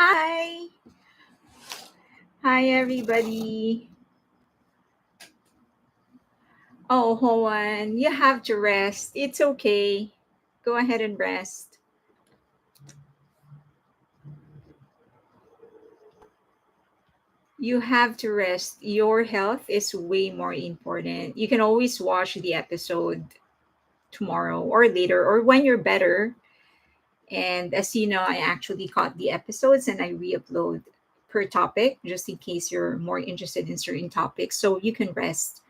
Hi. Hi, everybody. Oh, Hoan, you have to rest. It's okay. Go ahead and rest. You have to rest. Your health is way more important. You can always watch the episode tomorrow or later or when you're better. And as you know, I actually caught the episodes and I re upload per topic just in case you're more interested in certain topics. So you can rest.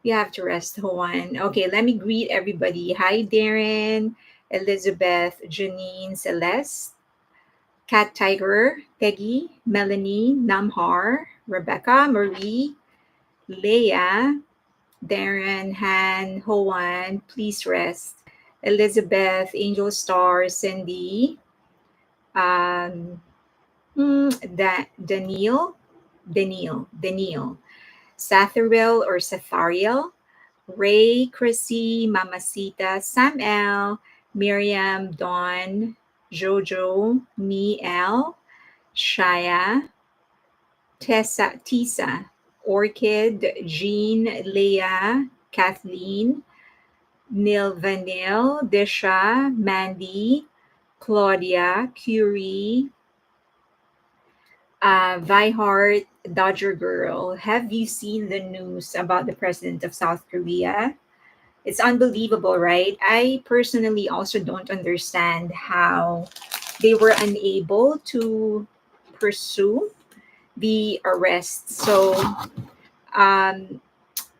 You have to rest, Juan. Okay, let me greet everybody. Hi, Darren, Elizabeth, Janine, Celeste, Cat Tiger, Peggy, Melanie, Namhar, Rebecca, Marie, Leah, Darren, Han, Juan, please rest. Elizabeth, Angel Star, Cindy, um, Daniel, Sathariel or Sathariel, Ray, Chrissy, Mamacita, Sam L, Miriam, Dawn, Jojo, Me L, Shaya, Tisa, Orchid, Jean, Leah, Kathleen, Neil Vanille, Disha, Mandy, Claudia, Curie, Vihart, Dodger Girl. Have you seen the news about the president of South Korea? It's unbelievable, right? I personally also don't understand how they were unable to pursue the arrest. So, um,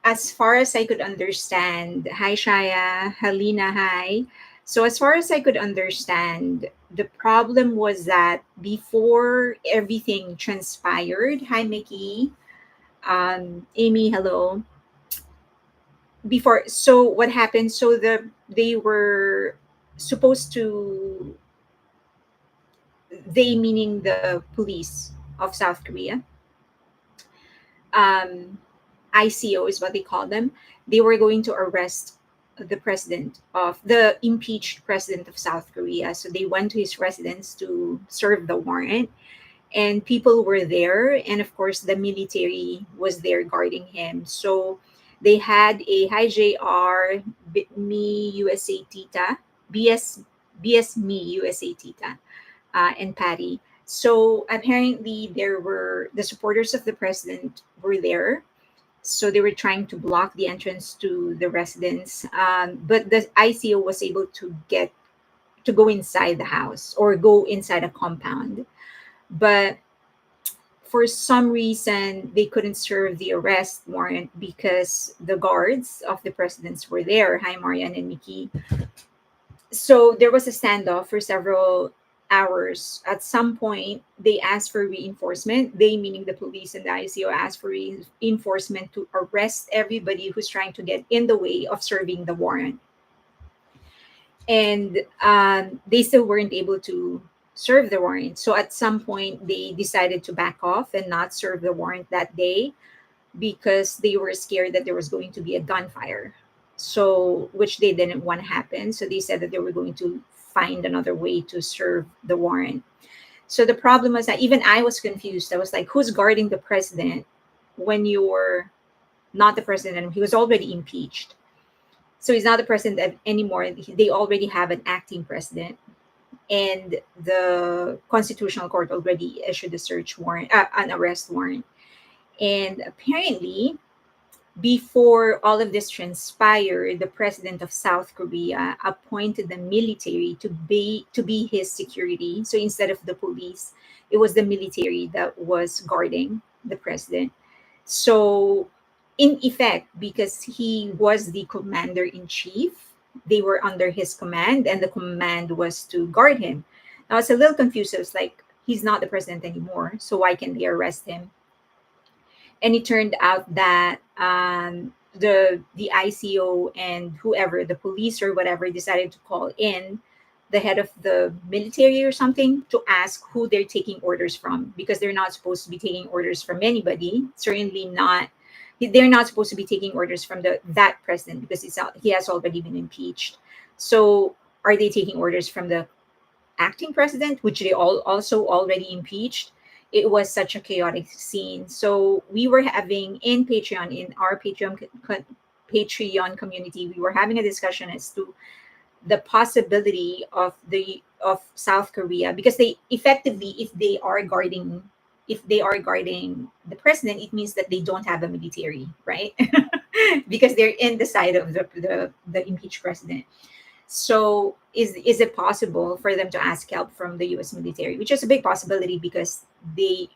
as far as I could understand, hi Shaya, Helena, hi. So, as far as I could understand, the problem was that before everything transpired, hi Mickey, Amy, hello. Before, so what happened? So they were supposed to, they meaning the police of South Korea, um, ICO is what they call them. They were going to arrest the impeached president of South Korea. So they went to his residence to serve the warrant, and people were there, and of course the military was there guarding him. So they had a hi JR, me USA Tita, BS BS me USA Tita, and Patty. So apparently there were the supporters of the president were there. So they were trying to block the entrance to the residence, but the ICO was able to get to go inside the house or go inside a compound. But for some reason, they couldn't serve the arrest warrant because the guards of the presidents were there. Hi, Marian and Nikki. So there was a standoff for several hours. At some point, they asked for reinforcement. They, meaning the police and the ICO, asked for reinforcement to arrest everybody who's trying to get in the way of serving the warrant. And they still weren't able to serve the warrant. So at some point, they decided to back off and not serve the warrant that day because they were scared that there was going to be a gunfire. So, which they didn't want to happen. So they said that they were going to find another way to serve the warrant. So the problem was that even I was confused. I was like, who's guarding the president when you're not the president? He was already impeached. So he's not the president anymore. They already have an acting president. And the Constitutional Court already issued a search warrant, an arrest warrant. And apparently, before all of this transpired, the president of South Korea appointed the military to be his security. So instead of the police, it was the military that was guarding the president. So in effect, because he was the commander in chief, they were under his command, and the command was to guard him. Now I was a little confused. I was like, he's not the president anymore, so why can they arrest him? And it turned out that the ICO and whoever, the police or whatever, decided to call in the head of the military or something to ask who they're taking orders from, because they're not supposed to be taking orders from anybody. Certainly not. They're not supposed to be taking orders from that president because he has already been impeached. So are they taking orders from the acting president, which they all also already impeached. It was such a chaotic scene. So we were having in Patreon, in our Patreon community, we were having a discussion as to the possibility of South Korea, because they effectively, if they are guarding the president, it means that they don't have a military, right? Because they're in the side of the impeached president. So is it possible for them to ask help from the U.S. military, which is a big possibility because they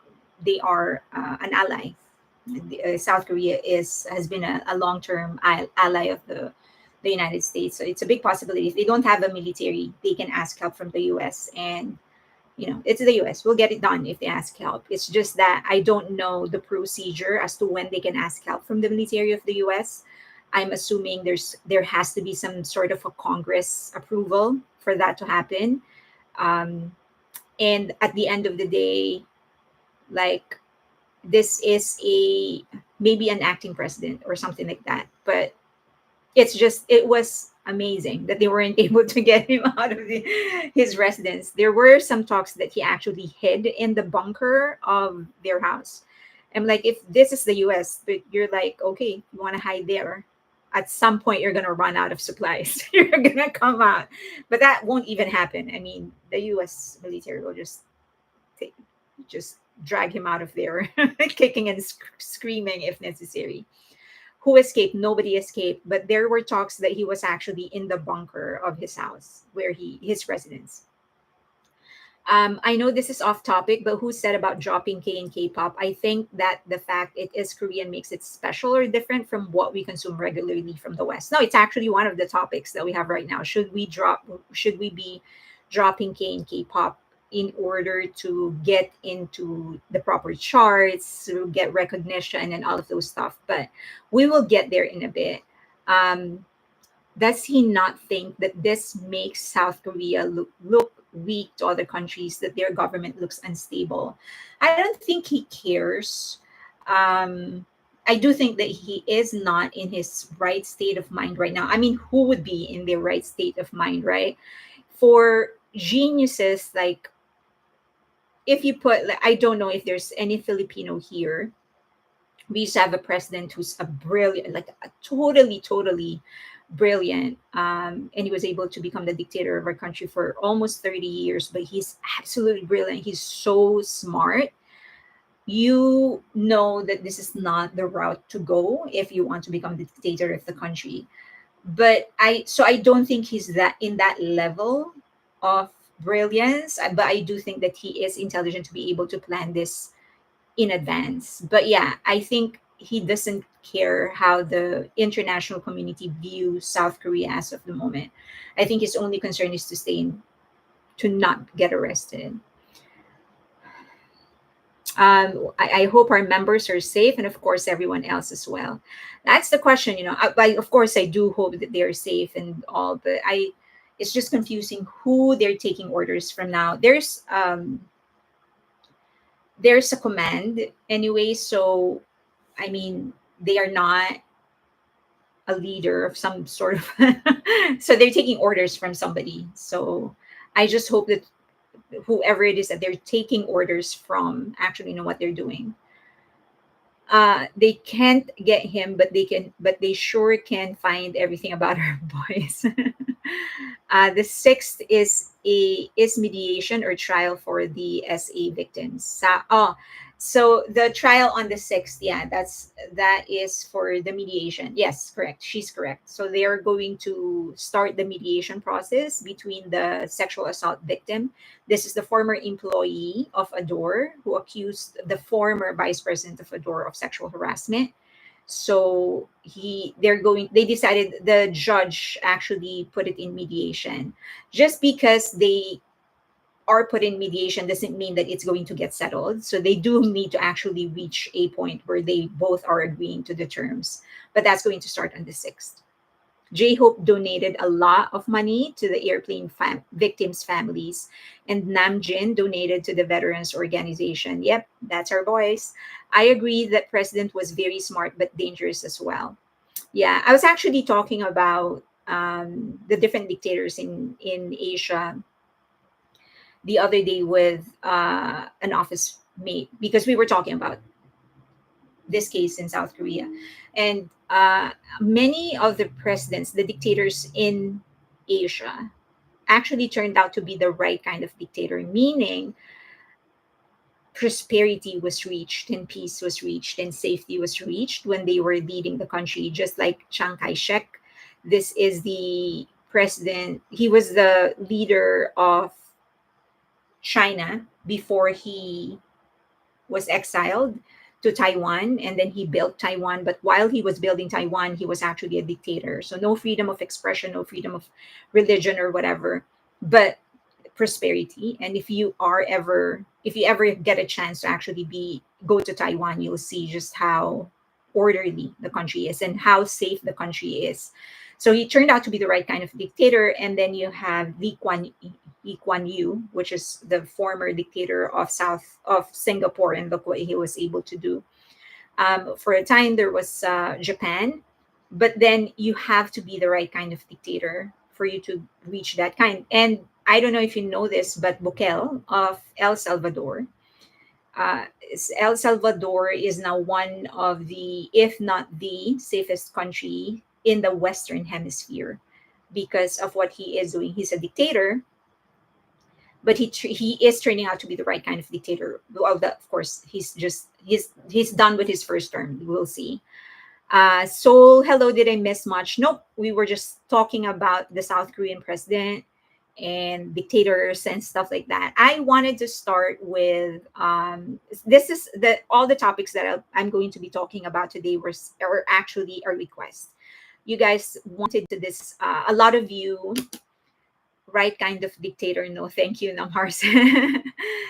are an ally. South Korea is has been a long term ally of the United States. So it's a big possibility. If they don't have a military, they can ask help from the U.S. And it's the U.S. We'll get it done if they ask help. It's just that I don't know the procedure as to when they can ask help from the military of the U.S. I'm assuming there has to be some sort of a Congress approval for that to happen. Um, and at the end of the day, like, this is a maybe an acting president or something like that. But it was amazing that they weren't able to get him out of his residence. There were some talks that he actually hid in the bunker of their house. I'm like, if this is the US, but you're like, okay, you want to hide there, at some point you're going to run out of supplies. You're going to come out. But that won't even happen. I mean, the US military will take, just drag him out of there, kicking and screaming if necessary. Who escaped? Nobody escaped, but there were talks that he was actually in the bunker of his house, where his residence. I know this is off topic, but who said about dropping K and K-pop? I think that the fact it is Korean makes it special or different from what we consume regularly from the West. No, it's actually one of the topics that we have right now. Should we be dropping K and K-pop in order to get into the proper charts, to get recognition and all of those stuff? But we will get there in a bit. Um, does he not think that this makes South Korea look weak to other countries, that their government looks unstable? I don't think he cares. I do think that he is not in his right state of mind right now. I mean, who would be in their right state of mind, right? For geniuses, like, if you put, like, I don't know if there's any Filipino here. We used to have a president who's a brilliant, like a totally brilliant, and he was able to become the dictator of our country for almost 30 years. But he's absolutely brilliant. He's so smart. You know that this is not the route to go if you want to become the dictator of the country. But I don't think he's that in that level of brilliance. But I do think that he is intelligent to be able to plan this in advance. But yeah, I think he doesn't care how the international community views South Korea as of the moment. I think his only concern is to not get arrested. I hope our members are safe, and of course everyone else as well. That's the question. Of course I do hope that they are safe and all, but it's just confusing who they're taking orders from now. There's a command anyway, so I mean, they are not a leader of some sort of so they're taking orders from somebody. So I just hope that whoever it is that they're taking orders from actually know what they're doing. They can't get him, but they sure can find everything about our boys. The sixth is mediation or trial for the SA victims. So the trial on the 6th, yeah, that is for the mediation. Yes, correct. She's correct. So they are going to start the mediation process between the sexual assault victim. This is the former employee of Adore who accused the former vice president of Adore of sexual harassment. So they decided, the judge actually put it in mediation. Just because they are put in mediation doesn't mean that it's going to get settled. So they do need to actually reach a point where they both are agreeing to the terms. But that's going to start on the 6th. Jhope donated a lot of money to the airplane victims' families, and Namjin donated to the veterans organization. Yep, that's our boys. I agree that president was very smart but dangerous as well. Yeah, I was actually talking about the different dictators in Asia. the other day with an office mate, because we were talking about this case in South Korea. And many of the presidents, the dictators in Asia, actually turned out to be the right kind of dictator, meaning prosperity was reached and peace was reached and safety was reached when they were leading the country, just like Chiang Kai-shek. This is the president, he was the leader of China before he was exiled to Taiwan, and then he built Taiwan. But while he was building Taiwan, he was actually a dictator. So no freedom of expression, no freedom of religion or whatever, but prosperity. And if you ever get a chance to actually be go to Taiwan, you'll see just how orderly the country is and how safe the country is. So he turned out to be the right kind of dictator. And then you have Lee Kuan Yew, which is the former dictator of Singapore, and look what he was able to do. For a time, there was Japan, but then you have to be the right kind of dictator for you to reach that kind. And I don't know if you know this, but Bukele of El Salvador, uh, El Salvador is now one of the, if not the safest country in the Western Hemisphere because of what he is doing. He's a dictator, but he is turning out to be the right kind of dictator. Well, that, of course, he's done with his first term. We'll see. So hello, did I miss much? Nope. We were just talking about the South Korean president and dictators and stuff like that. I wanted to start with this is the all the topics that I'm going to be talking about today were actually a request. You guys wanted to this. A lot of you, right kind of dictator, no thank you, Namhars.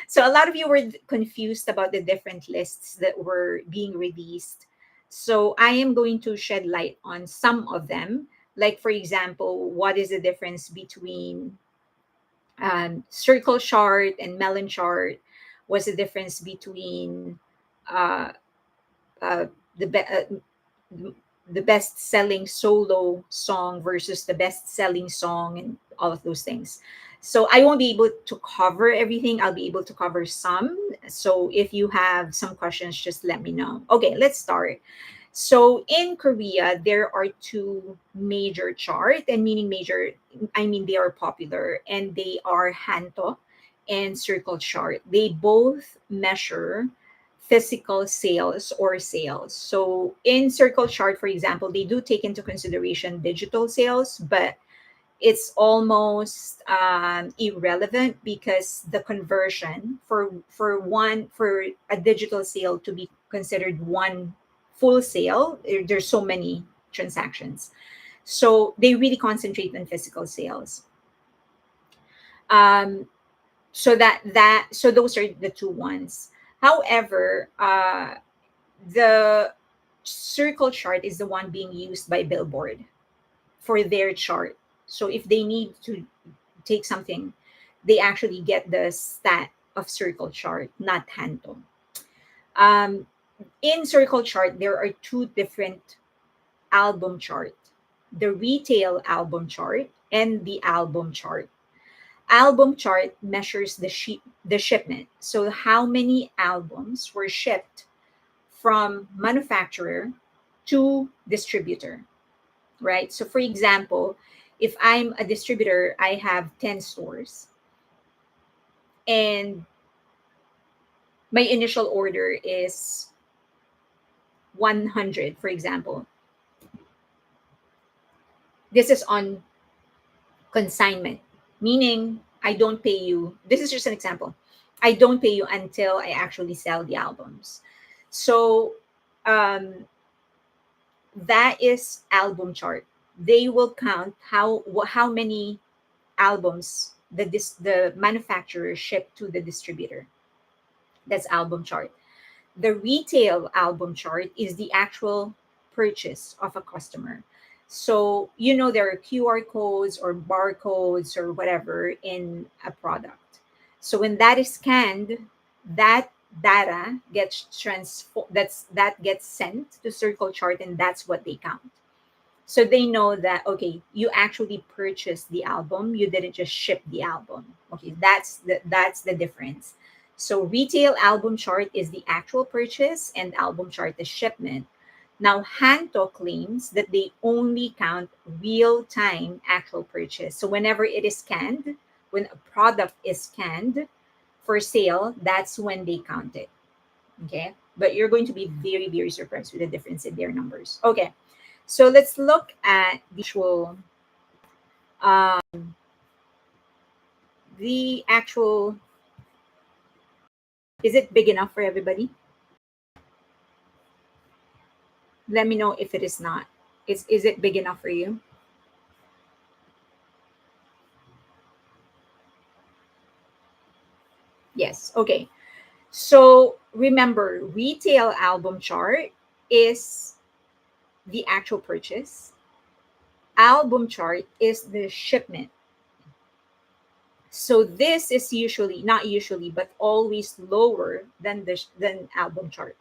So a lot of you were confused about the different lists that were being released. So I am going to shed light on some of them. Like, for example, what is the difference between circle chart and melon chart? What's the difference between uh, uh, the the best selling solo song versus the best selling song, and all of those things. So I won't be able to cover everything. I'll be able to cover some. So if you have some questions, just let me know. Okay, let's start. So in Korea, there are two major chart, and meaning major, I mean they are popular, and they are Hanto and Circle Chart. They both measure physical sales or sales. So in Circle Chart, for example, they do take into consideration digital sales, but it's almost irrelevant because the conversion for a digital sale to be considered one full sale, there's so many transactions. So they really concentrate on physical sales. Um, so those are the two ones. However, the circle chart is the one being used by Billboard for their chart. So if they need to take something, they actually get the stat of circle chart, not Hanto. Um, in circle chart, there are two different album chart: the retail album chart and the album chart. Album chart measures the shipment. So how many albums were shipped from manufacturer to distributor, right? So for example, if I'm a distributor, I have 10 stores, and my initial order is 100, for example. This is on consignment, meaning I don't pay you. This is just an example. I don't pay you until I actually sell the albums. So um, that is album chart. They will count how many albums the manufacturer shipped to the distributor. That's album chart. The retail album chart is the actual purchase of a customer. So there are QR codes or barcodes or whatever in a product. So when that is scanned, that data gets that gets sent to circle chart, and that's what they count. So they know that, okay, you actually purchased the album, you didn't just ship the album. Okay, that's the difference. So retail album chart is the actual purchase and album chart is shipment. Now Hanto claims that they only count real time actual purchase. So whenever it is scanned, when a product is scanned for sale, that's when they count it. Okay, but you're going to be very, very surprised with the difference in their numbers. Okay, so let's look at um, the actual. Is it big enough for everybody? Let me know if it is not. Is it big enough for you? Yes. Okay. So remember, retail album chart is the actual purchase. Album chart is the shipment. So this is usually, not usually, but always lower than than album chart.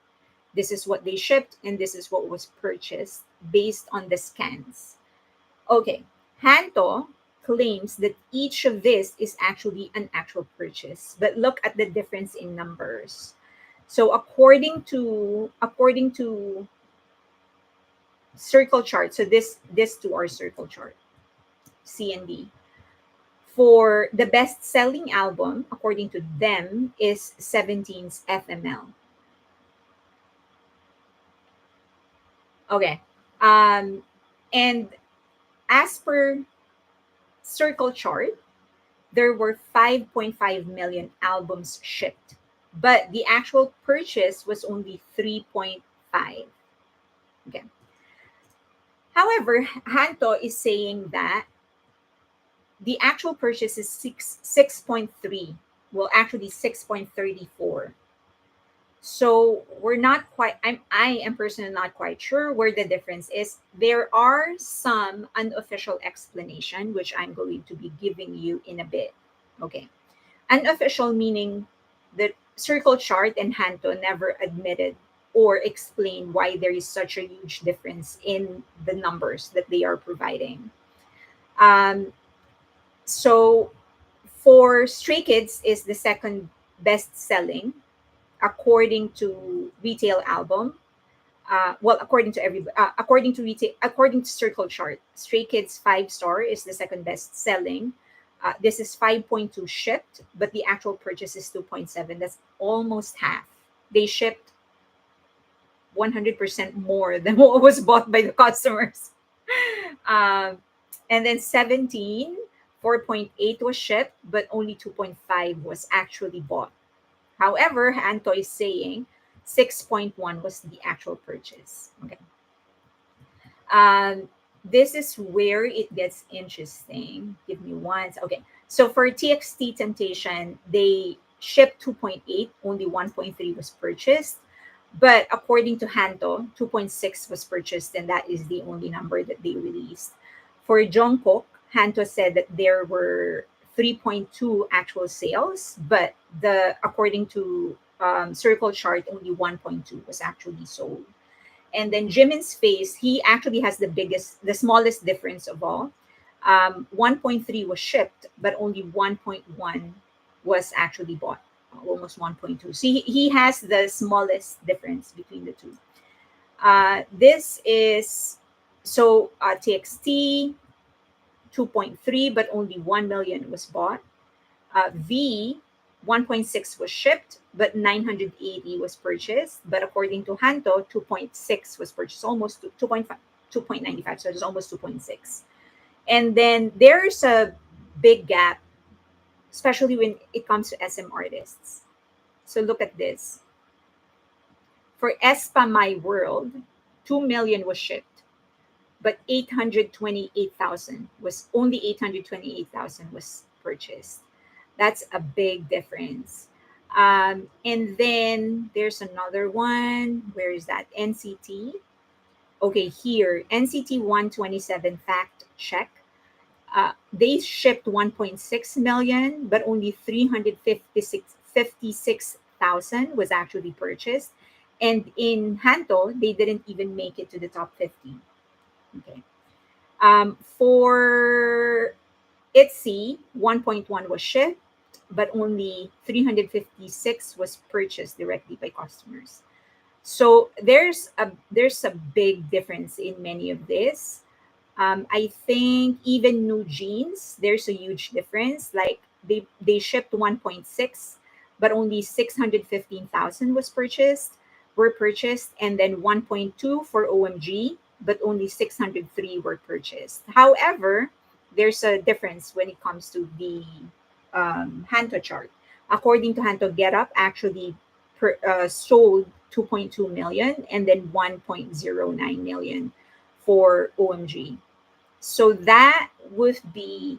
This is what they shipped and this is what was purchased based on the scans. Okay, Hanto claims that each of this is actually an actual purchase, but look at the difference in numbers. So according to circle chart, so this two are circle chart, C and D. For the best selling album, according to them, is 17's FML. Okay. Um, and as per circle chart, there were 5.5 million albums shipped, but the actual purchase was only 3.5. Okay. However, Hanto is saying that the actual purchase is 6.3. Well, actually 6.34. So we're not quite, I am personally not quite sure where the difference is. There are some unofficial explanation which I'm going to be giving you in a bit. Okay. Unofficial meaning that circle chart and Hanto never admitted or explained why there is such a huge difference in the numbers that they are providing. Um, so for Stray Kids is the second best selling according to retail album. Well, according to retail, according to Circle Chart, Stray Kids 5 star is the second best selling. This is 5.2 shipped, but the actual purchase is 2.7. That's almost half. They shipped 100% more than what was bought by the customers. Um, and then 17, 4.8 was shipped, but only 2.5 was actually bought. However, Anto is saying 6.1 was the actual purchase. Okay. Um, this is where it gets interesting. Give me one. Okay. So for TXT Temptation, they shipped 2.8, only 1.3 was purchased. But according to Hanto, 2.6 was purchased, and that is the only number that they released. For Jungkook, Hanto said that there were 3.2 actual sales, but the according to Circle Chart, only 1.2 was actually sold. And then Jimin's face, he actually has the smallest difference of all. 1.3 was shipped, but only 1.1 was actually bought, almost 1.2. So he has the smallest difference between the two. This is TXT 2.3, but only 1 million was bought. V 1.6 was shipped, but 980 was purchased. But according to Hanto, 2.6 was purchased, almost 2.5, 2.95. So it's almost 2.6. And then there's a big gap, especially when it comes to SM artists. So look at this. For Espa My World, 2 million was shipped, but 828,000 was purchased. That's a big difference. And then there's another one. Where is that? NCT. Okay, here, NCT 127 fact check. They shipped 1.6 million, but only 356,000 was actually purchased. And in Hanto, they didn't even make it to the top 50. Okay. For ITZY, 1.1 was shipped, but only 356 was purchased directly by customers. So there's a big difference in many of this. I think even new jeans, there's a huge difference. Like they shipped 1.6, but only 615,000 were purchased, and then 1.2 for OMG, but only 603 were purchased. However, there's a difference when it comes to the Hanto chart. According to Hanto, Get Up actually sold 2.2 million and then 1.09 million for OMG. So that would be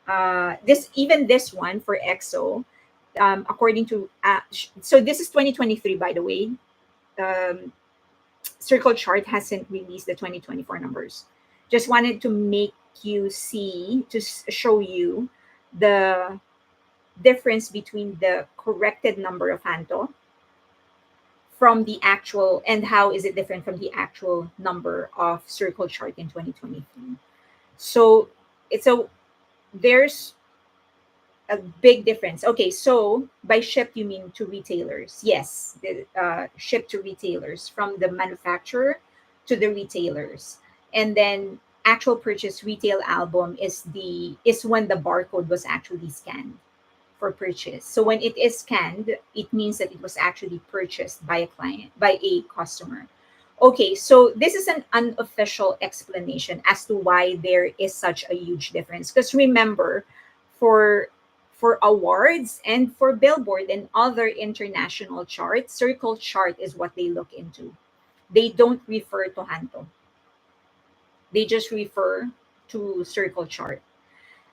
this one for EXO. According to so this is 2023, by the way. Um, Circle Chart hasn't released the 2024 numbers. Just wanted to make you see to show you the difference between the corrected number of Hanto from the actual, and how is it different from the actual number of Circle Chart in 2023. So it's a there's a big difference. Okay, so by shipped you mean to retailers? Yes, shipped to retailers from the manufacturer to the retailers, and then actual purchase retail album is when the barcode was actually scanned for purchase. So when it is scanned, it means that it was actually purchased by a client, by a customer. Okay, so this is an unofficial explanation as to why there is such a huge difference. Because remember, for for awards and for Billboard and other international charts, Circle Chart is what they look into. They don't refer to Hanto. They just refer to Circle Chart.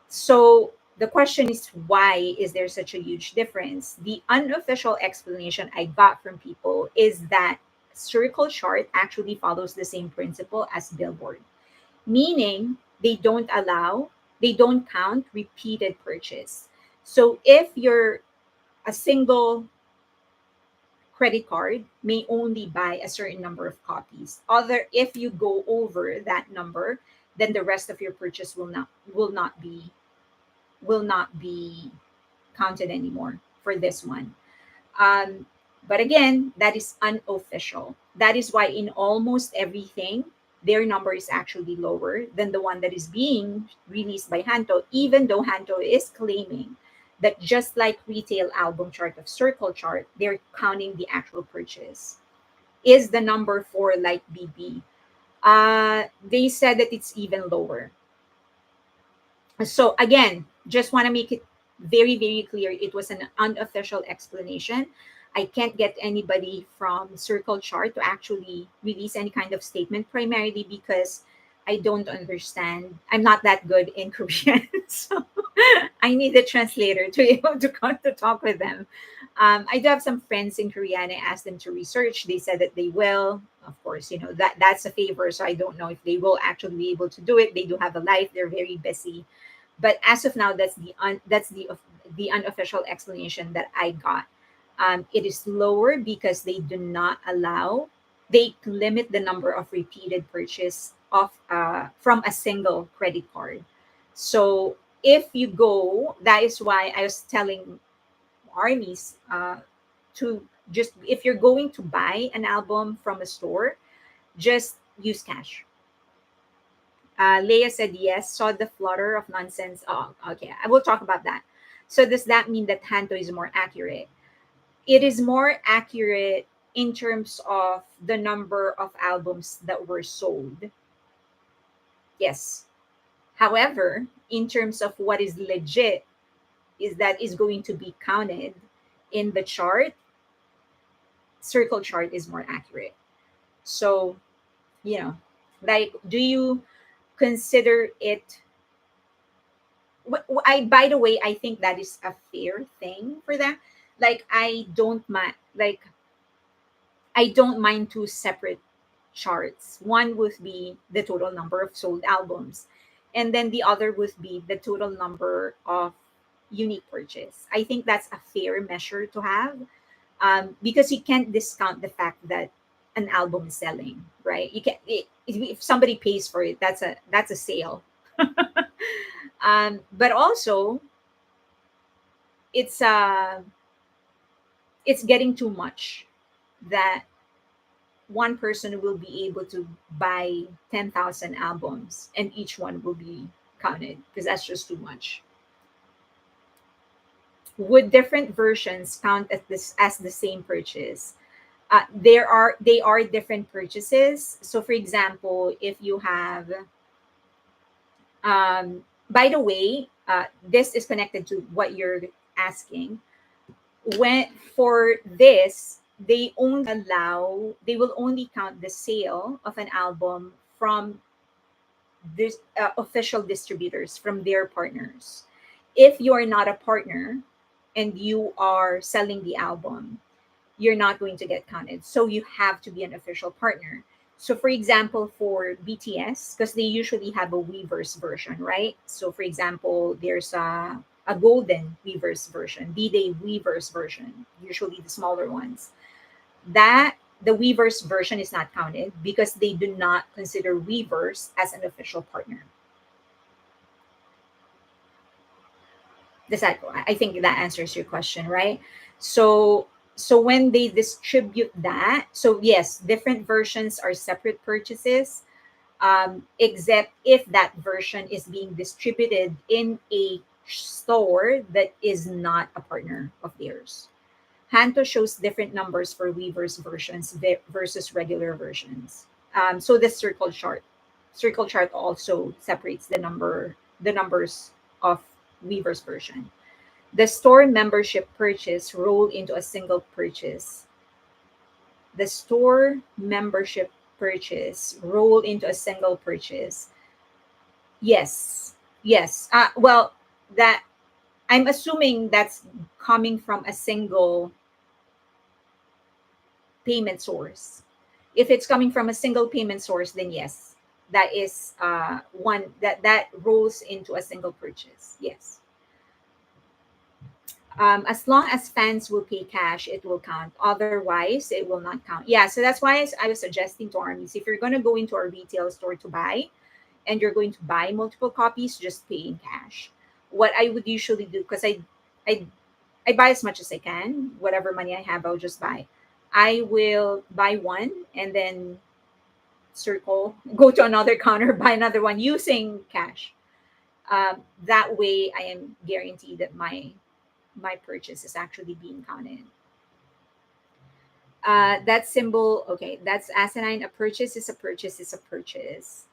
So the question is, why is there such a huge difference? The unofficial explanation I got from people is that Circle Chart actually follows the same principle as Billboard, meaning they don't count repeated purchase. So if you're a single credit card may only buy a certain number of copies. Other If you go over that number, then the rest of your purchase will not be counted anymore for this one. Um, but again, that is unofficial. That is why in almost everything, their number is actually lower than the one that is being released by Hanto, even though Hanto is claiming that just like retail album chart of Circle Chart, they're counting the actual purchase. Is the number for like BB? They said that it's even lower. So again, just want to make it very, very clear. It was an unofficial explanation. I can't get anybody from Circle Chart to actually release any kind of statement, primarily because I don't understand. I'm not that good in Korean. So I need a translator to be able to come to talk with them. I do have some friends in Korea and I asked them to research. They said that they will. Of course, that's a favor. So I don't know if they will actually be able to do it. They do have a life. They're very busy, but as of now, that's the unofficial explanation that I got. It is lower because they limit the number of repeated purchase of from a single credit card. So if you go, that is why I was telling armies to just, if you're going to buy an album from a store, just use cash. Leia said yes, saw the flutter of nonsense. Oh, okay. I will talk about that. So does that mean that Hanto is more accurate? It is more accurate in terms of the number of albums that were sold. Yes. However, in terms of what is legit, is going to be counted in the chart, Circle Chart is more accurate. So, you know, like, do you consider it I by the way, I think that is a fair thing for them. Like I don't mind two separate charts. One would be the total number of sold albums, and then the other would be the total number of unique purchase. I think that's a fair measure to have, because you can't discount the fact that an album is selling, right? You can if somebody pays for it, that's a sale. But also it's it's getting too much that one person will be able to buy 10,000 albums and each one will be counted, because that's just too much. Would different versions count as the same purchase? They are different purchases. So for example, if you have by the way, this is connected to what you're asking. When for this, they will only count the sale of an album from this official distributors, from their partners. If you are not a partner and you are selling the album, you're not going to get counted. So you have to be an official partner. So for example, for BTS, because they usually have a Weverse version, right? So for example, there's a golden Weverse version, B-Day Weverse version, usually the smaller ones. That the Weverse version is not counted because they do not consider Weverse as an official partner. Does that, I think that answers your question, right? So when they distribute that, so yes, different versions are separate purchases, except if that version is being distributed in a store that is not a partner of theirs. Hanto shows different numbers for Weverse versions versus regular versions. So the circle chart also separates the numbers of Weverse version. The store membership purchase roll into a single purchase. The store membership purchase roll into a single purchase. Yes, yes. Well, that I'm assuming that's coming from a single payment source. If it's coming from a single payment source, then yes, that is one that rolls into a single purchase. Yes. As long as fans will pay cash, it will count. Otherwise, it will not count. Yeah, so that's why I was suggesting to armies, if you're going to go into a retail store to buy and you're going to buy multiple copies, just pay in cash. What I would usually do, because I I buy as much as I can, whatever money I have, I'll just buy. I will buy one and then circle, go to another counter, buy another one using cash. That way, I am guaranteed that my purchase is actually being counted. That symbol, okay, that's asinine. A purchase is a purchase is a purchase.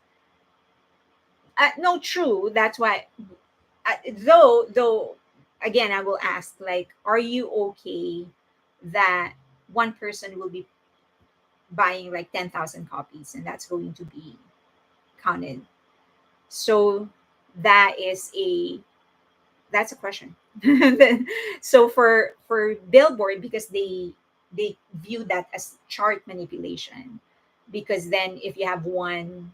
No, true. That's why. Though, again, I will ask, like, are you okay that one person will be buying like 10,000 copies and that's going to be counted? So that is a that's a question. So for Billboard, because they view that as chart manipulation, because then if you have one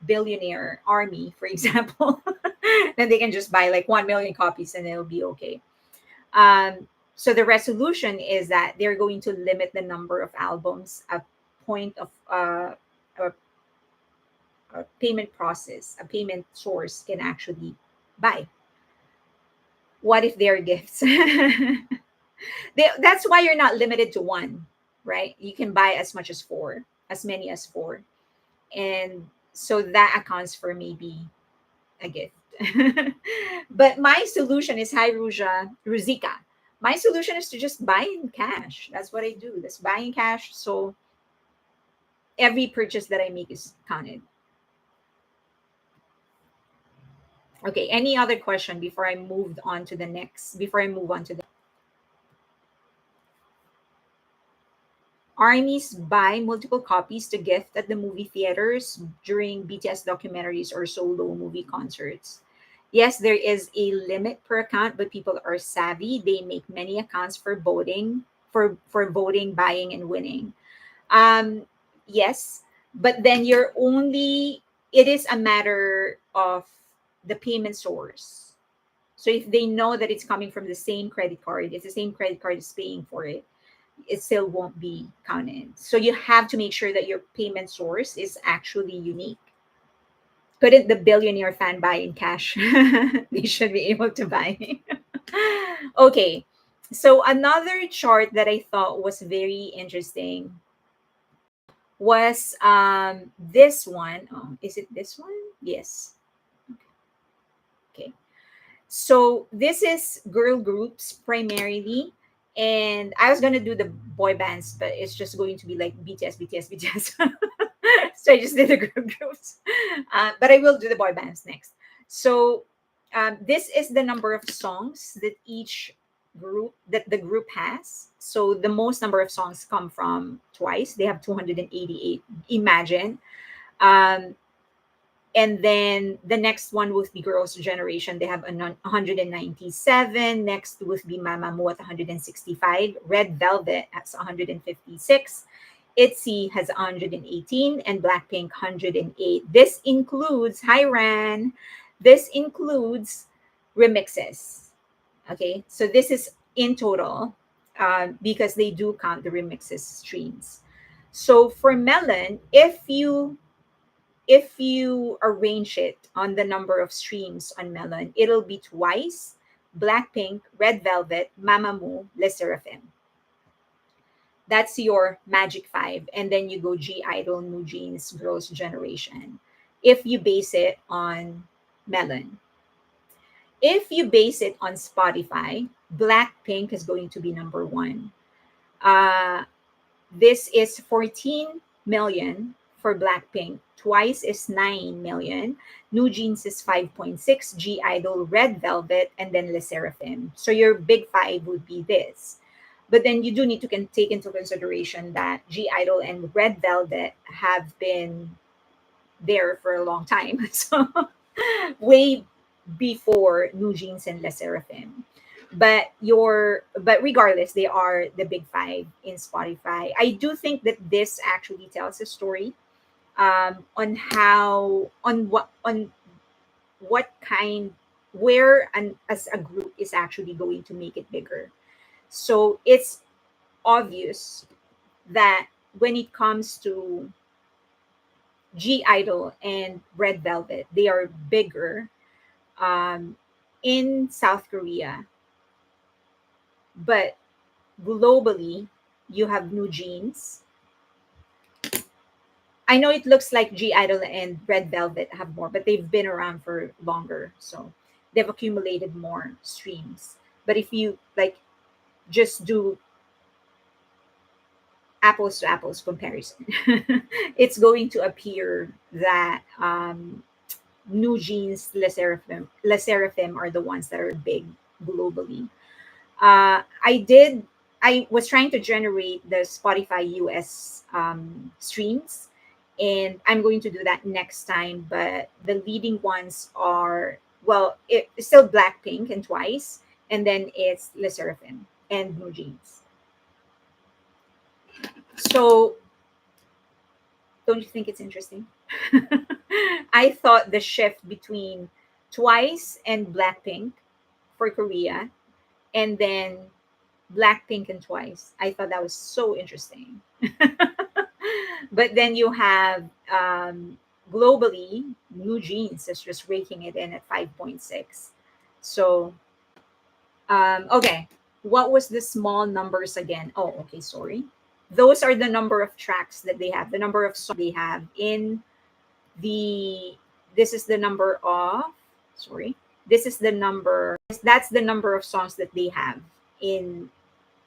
billionaire army, for example, then they can just buy like 1 million copies and it'll be okay. So the resolution is that they're going to limit the number of albums a point of a, a payment process, a payment source can actually buy. What if they're gifts? That's why you're not limited to one, right? You can buy as much as four, as many as four. And so that accounts for maybe a gift. But my solution is, hi Ruja, Ruzika. My solution is to just buy in cash. That's what I do. That's buy in cash. So every purchase that I make is counted. Okay, any other question before I moved on to the next, before I move on to the armies buy multiple copies to gift at the movie theaters during BTS documentaries or solo movie concerts. Yes, there is a limit per account, but people are savvy. They make many accounts for voting, for voting, buying, and winning. Um, yes, but then you're only. It is a matter of the payment source. So if they know that it's coming from the same credit card, it's the same credit card is paying for it, it still won't be counted. So you have to make sure that your payment source is actually unique. Couldn't the billionaire fan buy in cash? They should be able to buy. Okay. So another chart that I thought was very interesting was this one. Oh, is it this one? Yes. Okay. So this is girl groups primarily, and I was gonna do the boy bands, but it's just going to be like BTS, BTS, BTS. So I just did the girl groups, but I will do the boy bands next. So this is the number of songs that each group that the group has. So the most number of songs come from Twice. They have 288. Imagine. Um, and then the next one would be Girls' Generation. They have 197. Next would be Mamamoo at 165. Red Velvet has 156. ITZY has 118. And Blackpink 108. This includes, hi Ran, this includes remixes. Okay, so this is in total because they do count the remixes streams. So for Melon, if you arrange it on the number of streams on Melon, it'll be Twice, Blackpink, Red Velvet, Mamamoo, Le Sserafim. That's your magic five. And then you go G Idol, New Jeans, Girls' Generation. If you base it on Melon. If you base it on Spotify, Blackpink is going to be number one. Uh, this is 14 million for Blackpink. Twice is 9 million. New Jeans is 5.6. G Idol, Red Velvet, and then Le Sserafim. So your big five would be this. But then you do need to take into consideration that G Idol and Red Velvet have been there for a long time. So way before New Jeans and Le Sserafim. But regardless, they are the big five in Spotify. I do think that this actually tells a story on how on what kind where and as a group is actually going to make it bigger. So it's obvious that when it comes to G Idol and Red Velvet, they are bigger um, in South Korea, but globally, you have New Jeans. I know it looks like G Idol and Red Velvet have more, but they've been around for longer, so they've accumulated more streams. But if you like just do apples to apples comparison, it's going to appear that New Jeans, Le Sserafim are the ones that are big globally. I was trying to generate the Spotify US streams, and I'm going to do that next time. But the leading ones are, well, it's still Blackpink and Twice, and then it's Le Sserafim and New Jeans. So don't you think it's interesting? I thought the shift between Twice and Blackpink for Korea, and then Blackpink and Twice. I thought that was so interesting. But then you have globally, New Jeans is just raking it in at 5.6. So, okay. What was the small numbers again? Oh, okay, sorry. Those are the number of tracks that they have, the number of songs they have in the, this is the number of, sorry, this is the number, that's the number of songs that they have in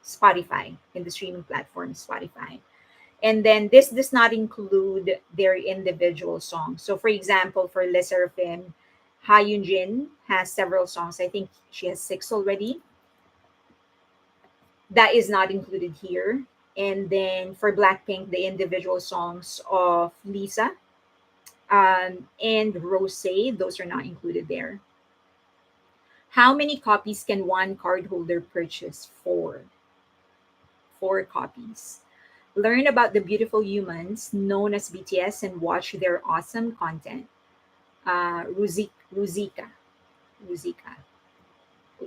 Spotify, in the streaming platform Spotify. And then this does not include their individual songs. So for example, for Le Sserafim, Jin has several songs. I think she has 6 already. That is not included here. And then for Blackpink, the individual songs of Lisa and Rose, those are not included there. How many copies can one cardholder purchase? 4. 4 copies. Learn about the beautiful humans known as BTS and watch their awesome content. Ruzika. Ruzika.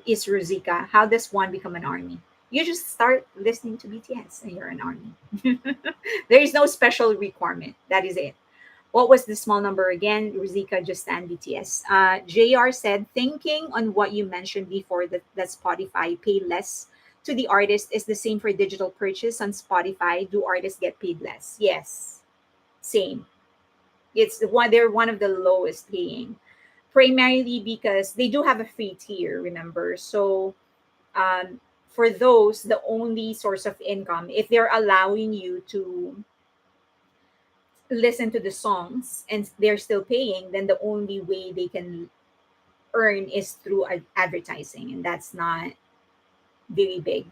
Is Ruzika. How does one become an army? You just start listening to BTS and you're an army. There is no special requirement. That is it. What was the small number again? Rizika just stand BTS. JR said, thinking on what you mentioned before, that Spotify pay less to the artist is the same for digital purchase on Spotify. Do artists get paid less? Yes, same. They're one of the lowest paying, primarily because they do have a free tier. Remember, so for those, the only source of income, if they're allowing you to listen to the songs and they're still paying, then the only way they can earn is through advertising, and that's not very big.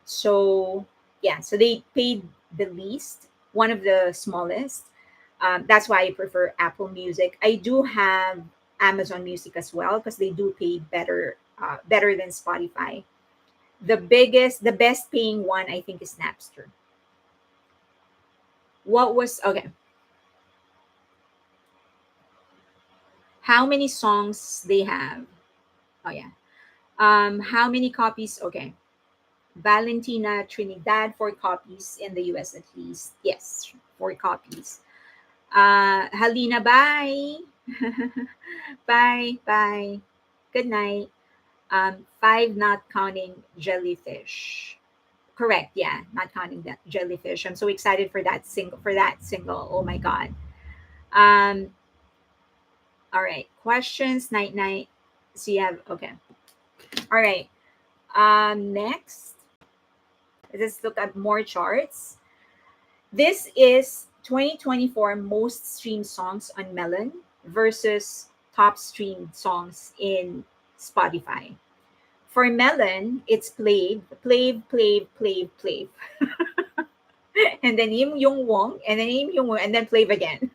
So yeah, so they paid the least, one of the smallest. That's why I prefer Apple Music. I do have Amazon Music as well because they do pay better, better than Spotify. The best paying one I think is Napster. What was okay? How many songs they have? Oh yeah. How many copies? Okay. Valentina Trinidad, 4 copies in the US at least. Yes, 4 copies. Halina, bye. Bye, bye. Good night. Five, not counting jellyfish. Correct, yeah, not counting that jellyfish. I'm so excited for that single. Oh my god. Um, all right. Questions, night night. So you have okay. All right. Next, let's look at more charts. This is 2024 most streamed songs on Melon versus top streamed songs in Spotify. For Melon, it's Plave, and then Im Yung Wong, and then Im Yung Wong, and then Plave again.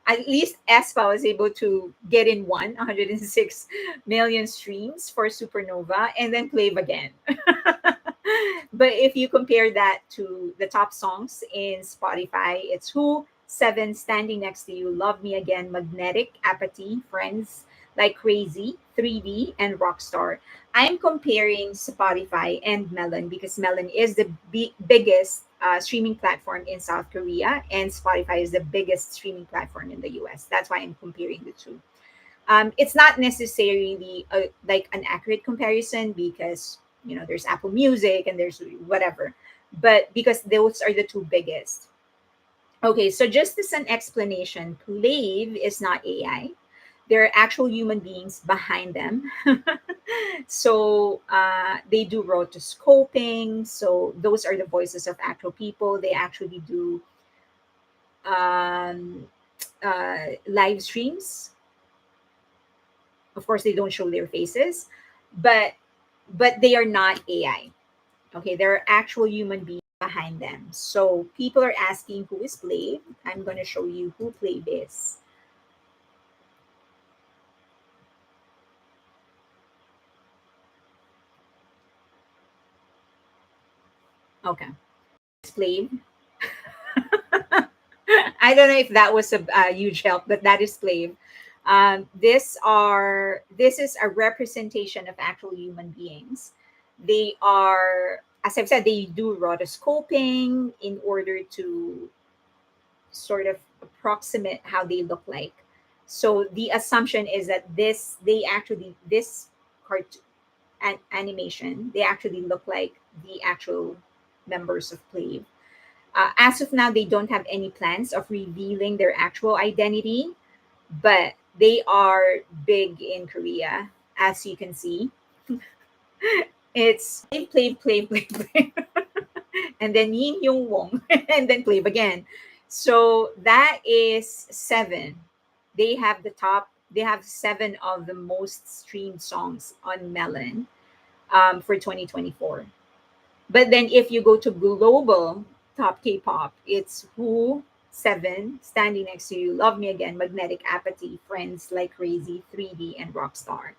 At least aespa was able to get in 106 million streams for Supernova, and then Plave again. But if you compare that to the top songs in Spotify, it's Who, Seven, Standing Next to You, Love Me Again, Magnetic, Apathy, Friends, Like Crazy, 3D, and Rockstar. I'm comparing Spotify and Melon because Melon is the biggest streaming platform in South Korea, and Spotify is the biggest streaming platform in the US. That's why I'm comparing the two. It's not necessarily like an accurate comparison because there's Apple Music and there's whatever, but because those are the two biggest. Okay, so just as an explanation, Plave is not AI. There are actual human beings behind them. So they do rotoscoping. So those are the voices of actual people. They actually do um, live streams. Of course, they don't show their faces, but they are not AI. Okay, there are actual human beings behind them. So people are asking who is Plave. I'm going to show you who Plave is. Okay, Plave. I don't know if that was a huge help, but that is Plave. This is a representation of actual human beings. They are, as I've said, they do rotoscoping in order to sort of approximate how they look like. So the assumption is that this cartoon animation, they actually look like the actual members of Plave. As of now, they don't have any plans of revealing their actual identity, but they are big in Korea, as you can see. It's play, and then Yin Yung Wong, and then play again. So that is seven. They have the top. They have seven of the most streamed songs on Melon for 2024. But then if you go to global top K-pop, it's Who, Seven, Standing Next to You, Love Me Again, Magnetic Apathy, Friends Like Crazy, 3D, and Rockstar.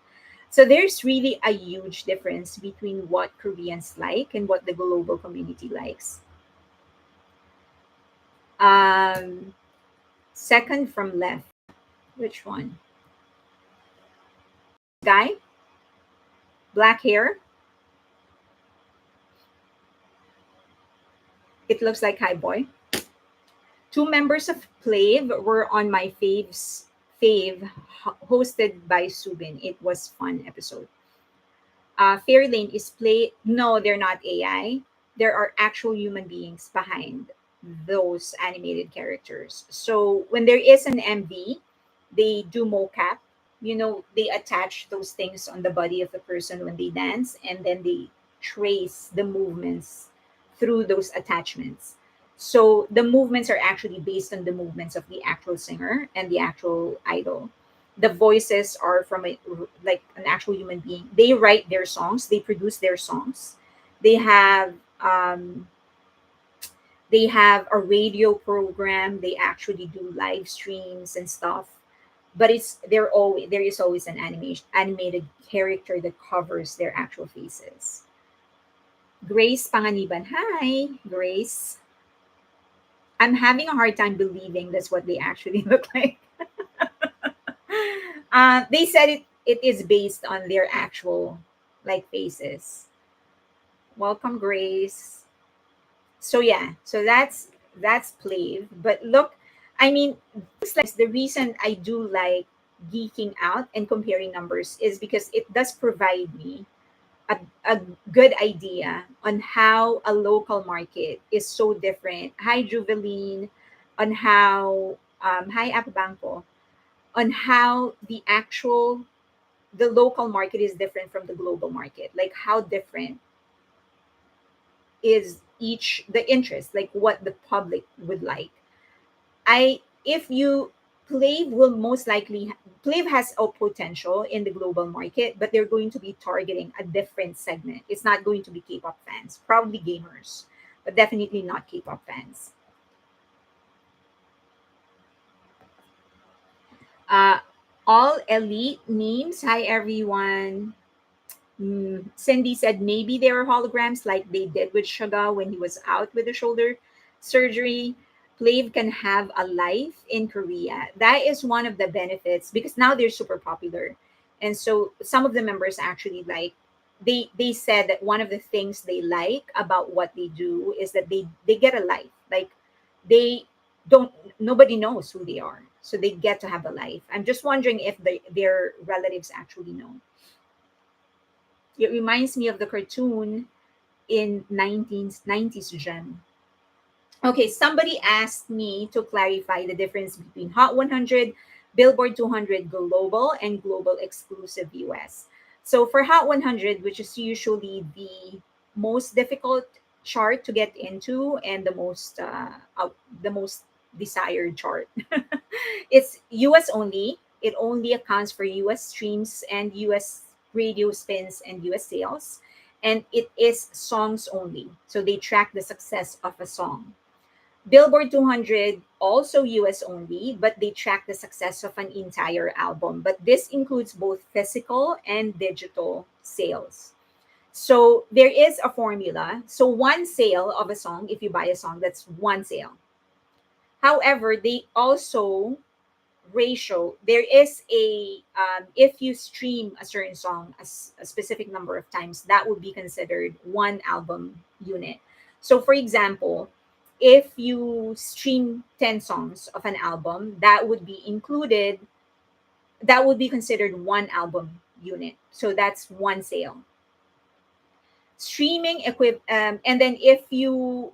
So there's really a huge difference between what Koreans like and what the global community likes. Um, Second from left, which one? Guy, black hair. It looks like Hi Boy. Two members of Plave were on my fave, hosted by Subin. It was fun episode. Fairy Lane is play. No, they're not AI. There are actual human beings behind those animated characters. So when there is an MV, they do mocap. You know, they attach those things on the body of the person when they dance, and then they trace the movements through those attachments. So the movements are actually based on the movements of the actual singer and the actual idol. The voices are from a like an actual human being. They write their songs, they produce their songs. They have um, they have a radio program. They actually do live streams and stuff. But there is always an animated character that covers their actual faces. Grace Panganiban. Hi, Grace. I'm having a hard time believing that's what they actually look like. They said it is based on their actual like faces. Welcome, Grace. So yeah, so that's Plave. But look, I mean, things like the reason I do like geeking out and comparing numbers is because it does provide me a good idea on how a local market is so different. Hi, Juveline, on how hi Apabanco, on how the local market is different from the global market. Like how different is each the interest, like what the public would like. I if you Plave will most likely Plave has a potential in the global market, but they're going to be targeting a different segment. It's not going to be K-pop fans, probably gamers, but definitely not K-pop fans. Uh, all elite memes. Hi everyone. Cindy said maybe they were holograms like they did with Suga when he was out with the shoulder surgery. Plave can have a life in Korea. That is one of the benefits because now they're super popular. And so some of the members actually like they said that one of the things they like about what they do is that they get a life. Like they don't nobody knows who they are. So they get to have a life. I'm just wondering if their relatives actually know. It reminds me of the cartoon in 1990s Gem. Okay, somebody asked me to clarify the difference between Hot 100, Billboard 200 Global, and Global Exclusive US. So for Hot 100, which is usually the most difficult chart to get into and the most desired chart, it's US only. It only accounts for US streams and US radio spins and US sales. And it is songs only. So they track the success of a song. Billboard 200, also US only, but they track the success of an entire album. But this includes both physical and digital sales. So there is a formula. So one sale of a song, if you buy a song, that's one sale. However, they also ratio there is if you stream a certain song a specific number of times, that would be considered one album unit. So for example, if you stream 10 songs of an album, that would be considered one album unit. So that's one sale. And then if you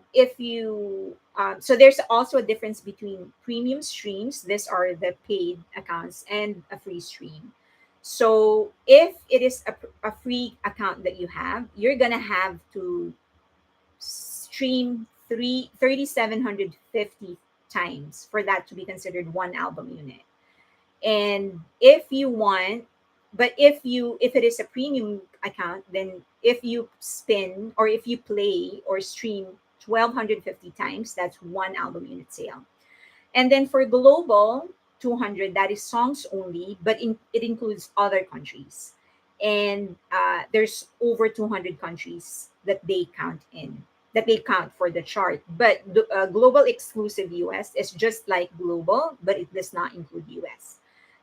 so there's also a difference between premium streams, these are the paid accounts, and a free stream. So if it is a free account that you have, you're gonna have to stream 3,750 times for that to be considered one album unit. And if you want but if it is a premium account, then if you spin or if you play or stream 1,250 times, that's one album unit sale. And then for global 200, that is songs only, but it includes other countries. And there's over 200 countries that they count for the chart. But the global exclusive US is just like global, but it does not include US.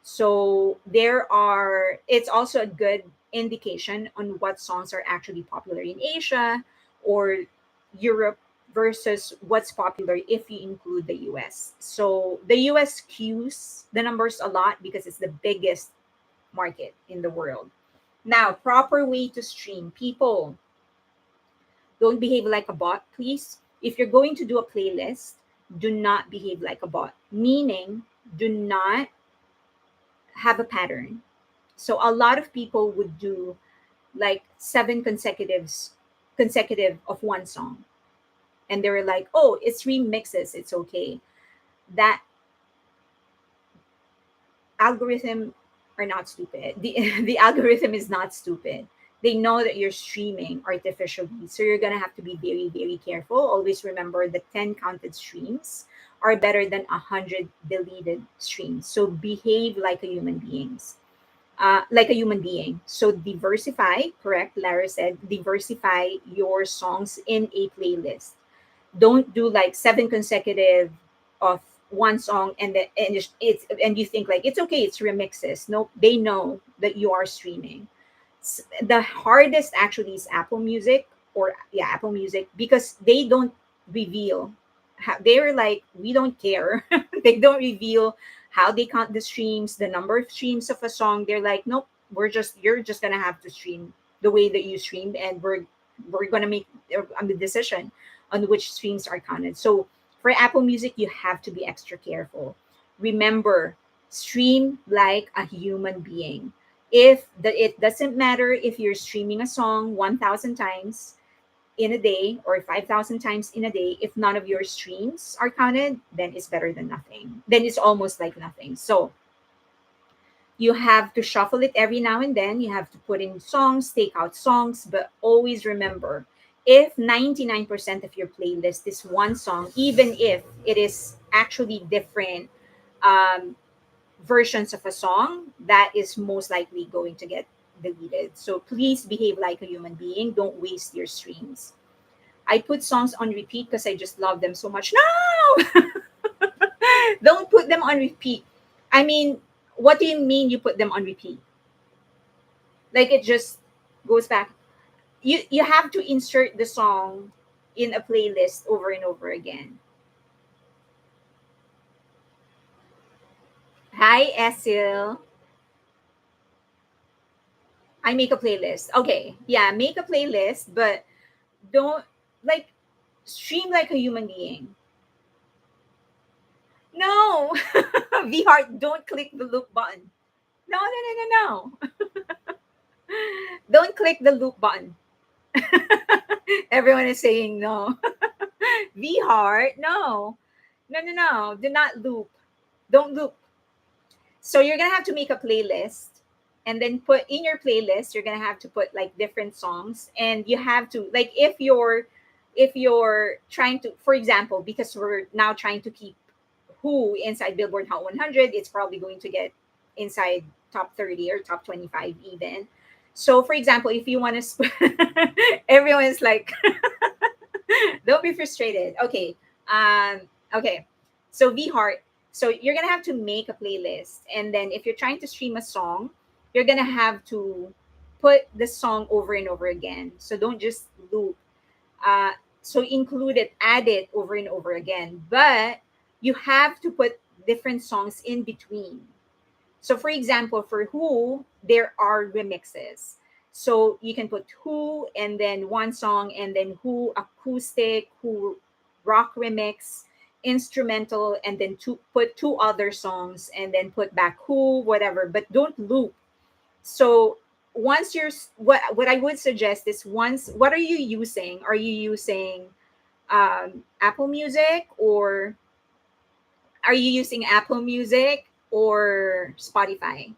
So it's also a good indication on what songs are actually popular in Asia or Europe versus what's popular if you include the US. So the US skews the numbers a lot because it's the biggest market in the world. Now, proper way to stream. People, don't behave like a bot, please. If you're going to do a playlist, do not behave like a bot, meaning do not have a pattern. So a lot of people would do like seven consecutive of one song, and they were like, oh, it's remixes, it's okay. That algorithm are not stupid. The algorithm is not stupid. They know that you're streaming artificially, so you're gonna have to be very very careful. Always remember that 10 counted streams are better than 100 deleted streams. So behave like a human beings. Like a human being. So diversify, correct? Lara said, diversify your songs in a playlist. Don't do like seven consecutive of one song and then and and you think like it's okay, it's remixes. No, they know that you are streaming. The hardest actually is Apple Music, or yeah, Apple Music, because they don't reveal they're like, we don't care. They don't reveal how they count the streams, the number of streams of a song. They're like, nope, you're just gonna have to stream the way that you streamed, and we're gonna make the decision on which streams are counted. So for Apple Music, you have to be extra careful. Remember, stream like a human being. It doesn't matter if you're streaming a song 1,000 times in a day or 5,000 times in a day. If none of your streams are counted, then it's better than nothing. Then it's almost like nothing. So you have to shuffle it every now and then. You have to put in songs, take out songs, but always remember, if 99% of your playlist is one song, even if it is actually different um, versions of a song, that is most likely going to get deleted. So please behave like a human being. Don't waste your streams. I put songs on repeat because I just love them so much. No! Don't put them on repeat. I mean, what do you mean you put them on repeat? Like it just goes back. You have to insert the song in a playlist over and over again. Hi, Esil. I make a playlist. Okay, yeah, make a playlist, but don't like stream like a human being. No, V Heart, don't click the loop button. No, no, no, no, no. Don't click the loop button. Everyone is saying no. V Heart, no. No, no, no. Do not loop. Don't loop. So you're gonna have to make a playlist, and then put in your playlist, you're gonna have to put like different songs, and you have to like, if you're trying to, for example, because we're now trying to keep who inside Billboard Hot 100, it's probably going to get inside top 30 or top 25 even. So for example, if you want to everyone is like, don't be frustrated. Okay. Okay. So V Heart. So you're gonna have to make a playlist, and then if you're trying to stream a song, you're gonna have to put the song over and over again. So don't just loop. Uh, so include it, add it over and over again. But you have to put different songs in between. So for example, for Who, there are remixes. So you can put Who and then one song, and then Who acoustic, Who rock remix, instrumental, and then put two other songs, and then put back Who, whatever, but don't loop. So once you're what I would suggest is, once, what are you using? Are you using Apple Music, or are you using Apple Music or Spotify?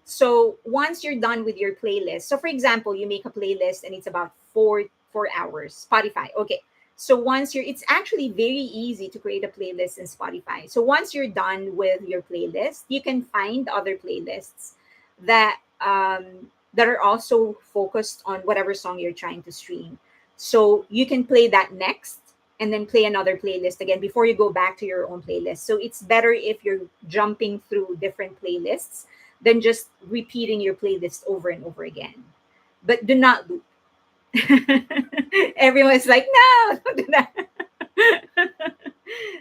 So once you're done with your playlist, so for example, you make a playlist and it's about four hours. Spotify, okay. So once you're, it's actually very easy to create a playlist in Spotify. So once you're done with your playlist, you can find other playlists that that are also focused on whatever song you're trying to stream. So you can play that next, and then play another playlist again before you go back to your own playlist. So it's better if you're jumping through different playlists than just repeating your playlist over and over again. But do not loop. Everyone's like, no, don't do that.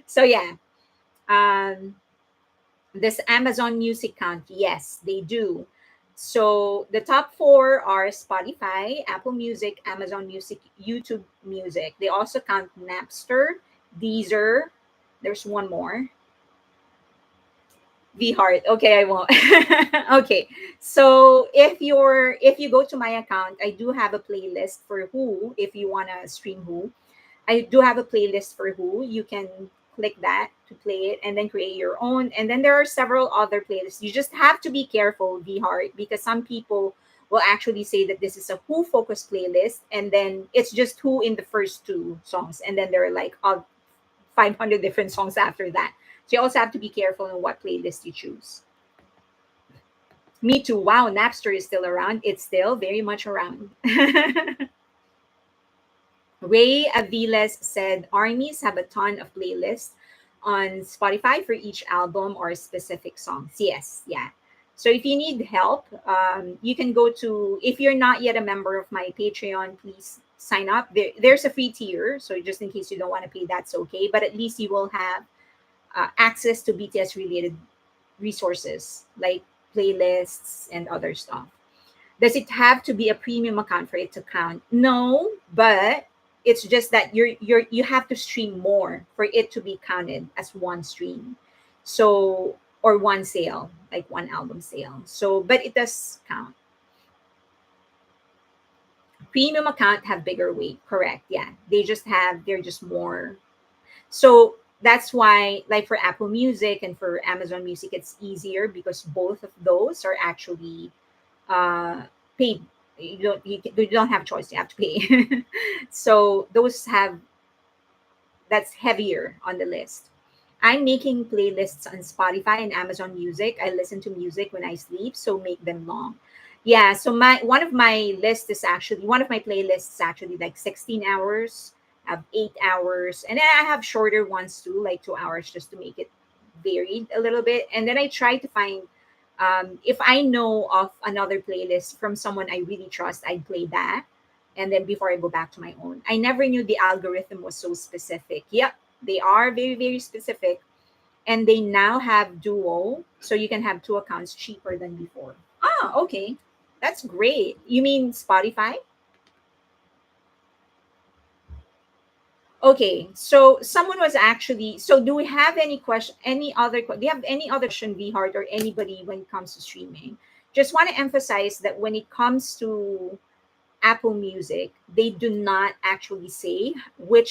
So yeah, um, this Amazon Music count? Yes, they do. So the top four are Spotify, Apple Music, Amazon Music, YouTube Music. They also count Napster, Deezer. There's one more. Vheart. Okay, I won't. Okay. So if you go to my account, I do have a playlist for Who if you wanna stream Who. I do have a playlist for Who. You can click that to play it and then create your own. And then there are several other playlists. You just have to be careful, Vheart, because some people will actually say that this is a Who focused playlist, and then it's just Who in the first two songs, and then there are like 500 different songs after that. So you also have to be careful on what playlist you choose. Me too. Wow, Napster is still around. It's still very much around. Ray Aviles said armies have a ton of playlists on Spotify for each album or specific songs. Yes, yeah. So if you need help, you can go to, if you're not yet a member of my Patreon, please sign up. There's a free tier. So just in case you don't want to pay, that's okay. But at least you will have access to BTS related resources like playlists and other stuff. Does it have to be a premium account for it to count? No, but it's just that you have to stream more for it to be counted as one stream. So or one sale, like one album sale. So but it does count. Premium account have bigger weight, correct? Yeah. They're just more. So that's why, like for Apple Music and for Amazon Music, it's easier because both of those are actually paid. You don't have a choice. You have to pay. So those have that's heavier on the list. I'm making playlists on Spotify and Amazon Music. I listen to music when I sleep, so make them long. Yeah, so my one of my playlists is actually like 16 hours, I have 8 hours, and then I have shorter ones too, like 2 hours just to make it varied a little bit. And then I try to find if I know of another playlist from someone I really trust, I'd play that. And then before I go back to my own. I never knew the algorithm was so specific. Yep, they are very, very specific. And they now have Duo, so you can have two accounts cheaper than before. Ah, okay. That's great. You mean Spotify? Okay, so someone was actually. So, do we have any question? Do you have any other question, Vheart, or anybody when it comes to streaming? Just want to emphasize that when it comes to Apple Music, they do not actually say what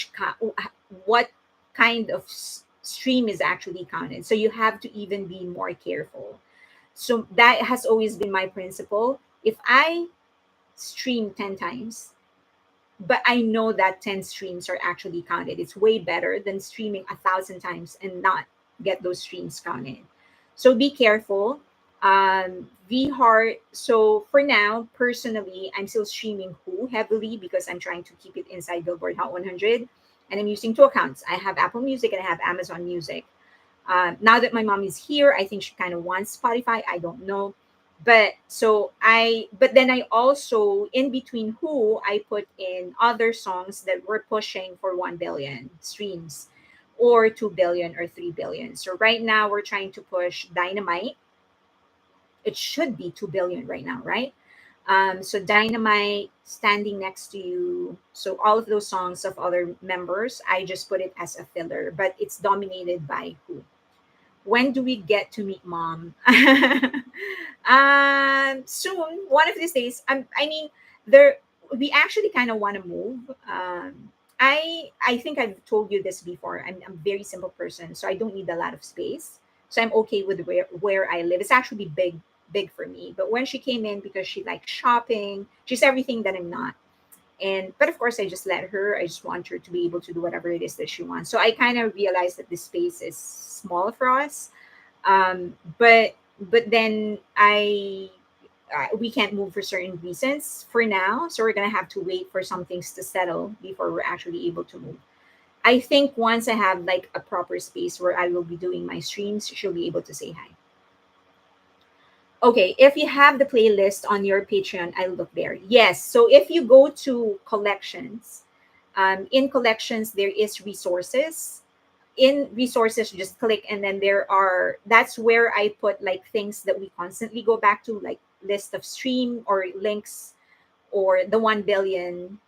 kind of stream is actually counted. So you have to even be more careful. So that has always been my principle. If I stream 10 times, but I know that 10 streams are actually counted, it's way better than streaming 1,000 times and not get those streams counted. So be careful. Vheart. So for now, personally, I'm still streaming Who heavily because I'm trying to keep it inside Billboard Hot 100, and I'm using two accounts. I have Apple Music and I have Amazon Music. Now that my mom is here, I think she kind of wants Spotify. I don't know. But then I also, in between Who, I put in other songs that were pushing for 1 billion streams or 2 billion or 3 billion. So right now we're trying to push Dynamite. It should be 2 billion right now, right? So Dynamite, Standing Next to You. So all of those songs of other members, I just put it as a filler, but it's dominated by Who. When do we get to meet mom? Soon, one of these days. I mean, there we actually kind of want to move. I think I've told you this before. I'm a very simple person, so I don't need a lot of space. So I'm okay with where I live. It's actually big for me. But when she came in, because she likes shopping, she's everything that I'm not. And but of course I just let her. I just want her to be able to do whatever it is that she wants. So I kind of realized that this space is small for us. But then I we can't move for certain reasons for now, so we're gonna have to wait for some things to settle before we're actually able to move. I think once I have like a proper space where I will be doing my streams, she'll be able to say hi. Okay, if you have the playlist on your Patreon, I'll look there. Yes, so if you go to collections, In collections, there is resources. In resources, just click, and then that's where I put like things that we constantly go back to, like list of stream or links, or the 1 billion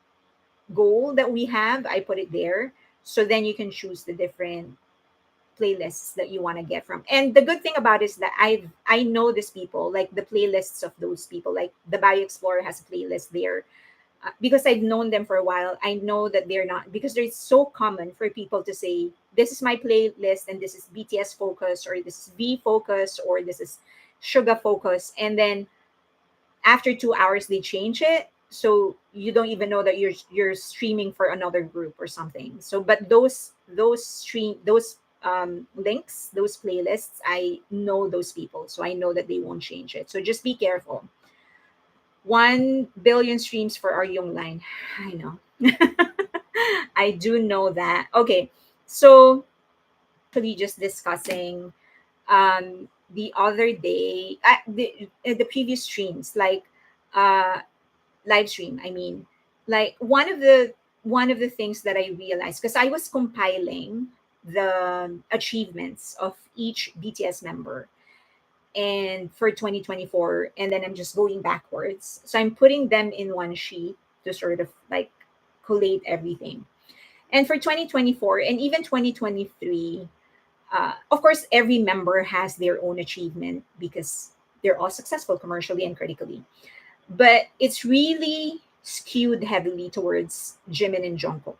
goal that we have. I put it there. So then you can choose the different playlists that you want to get from. And the good thing about it is that I know these people, like the playlists of those people. Like the Bio Explorer has a playlist there, because I've known them for a while. I know that they're not, because it's so common for people to say, this is my playlist and this is BTS focus, or this is V focus, or this is Suga focus. And then after 2 hours, they change it. So you don't even know that you're streaming for another group or something. So, but those links, those playlists, I know those people. So I know that they won't change it. So just be careful. 1 billion streams for our young line. I know. I do know that. Okay. So actually just discussing the other day, the previous streams, like uh live stream, I mean, like one of the things that I realized, because I was compiling the achievements of each BTS member and for 2024, and then I'm just going backwards, so I'm putting them in one sheet to sort of like collate everything. And for 2024 and even 2023, of course every member has their own achievement because they're all successful commercially and critically, but it's really skewed heavily towards Jimin and Jungkook,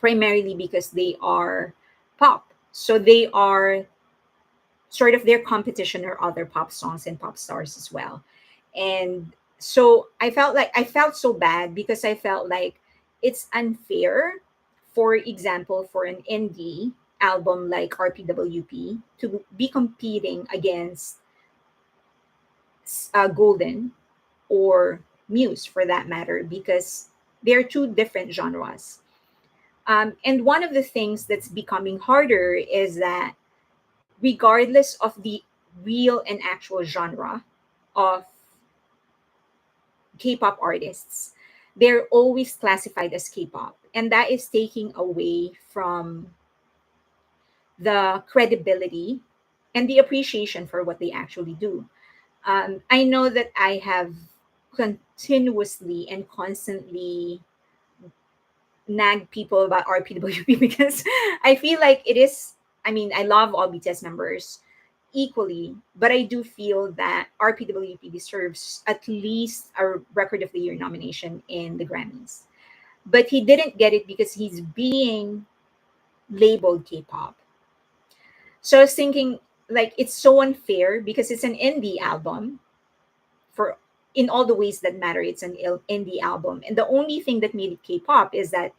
primarily because they are pop. So they are sort of their competition or other pop songs and pop stars as well. And so I felt so bad because I felt like it's unfair, for example, for an indie album like RPWP to be competing against Golden or Muse for that matter, because they're two different genres. And one of the things that's becoming harder is that regardless of the real and actual genre of K-pop artists, they're always classified as K-pop, and that is taking away from the credibility and the appreciation for what they actually do. I know that I have continuously and constantly nag people about RPWP because I feel like it is. I mean, I love all BTS members equally, but I do feel that RPWP deserves at least a Record of the Year nomination in the Grammys. But he didn't get it because he's being labeled K-pop. So I was thinking, like, it's so unfair because it's an indie album for in all the ways that matter. It's an indie album, and the only thing that made it K-pop is that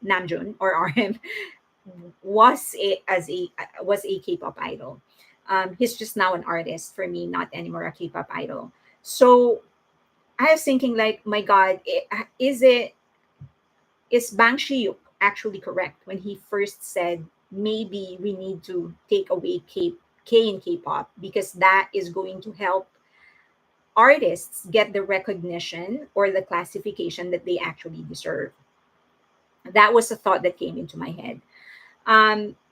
Namjoon or RM was a K-pop idol. He's just now an artist for me, not anymore a K-pop idol. So I was thinking, like, my God, is Bang Shi-yuk actually correct when he first said maybe we need to take away K in K-pop because that is going to help artists get the recognition or the classification that they actually deserve. That was a thought that came into my head.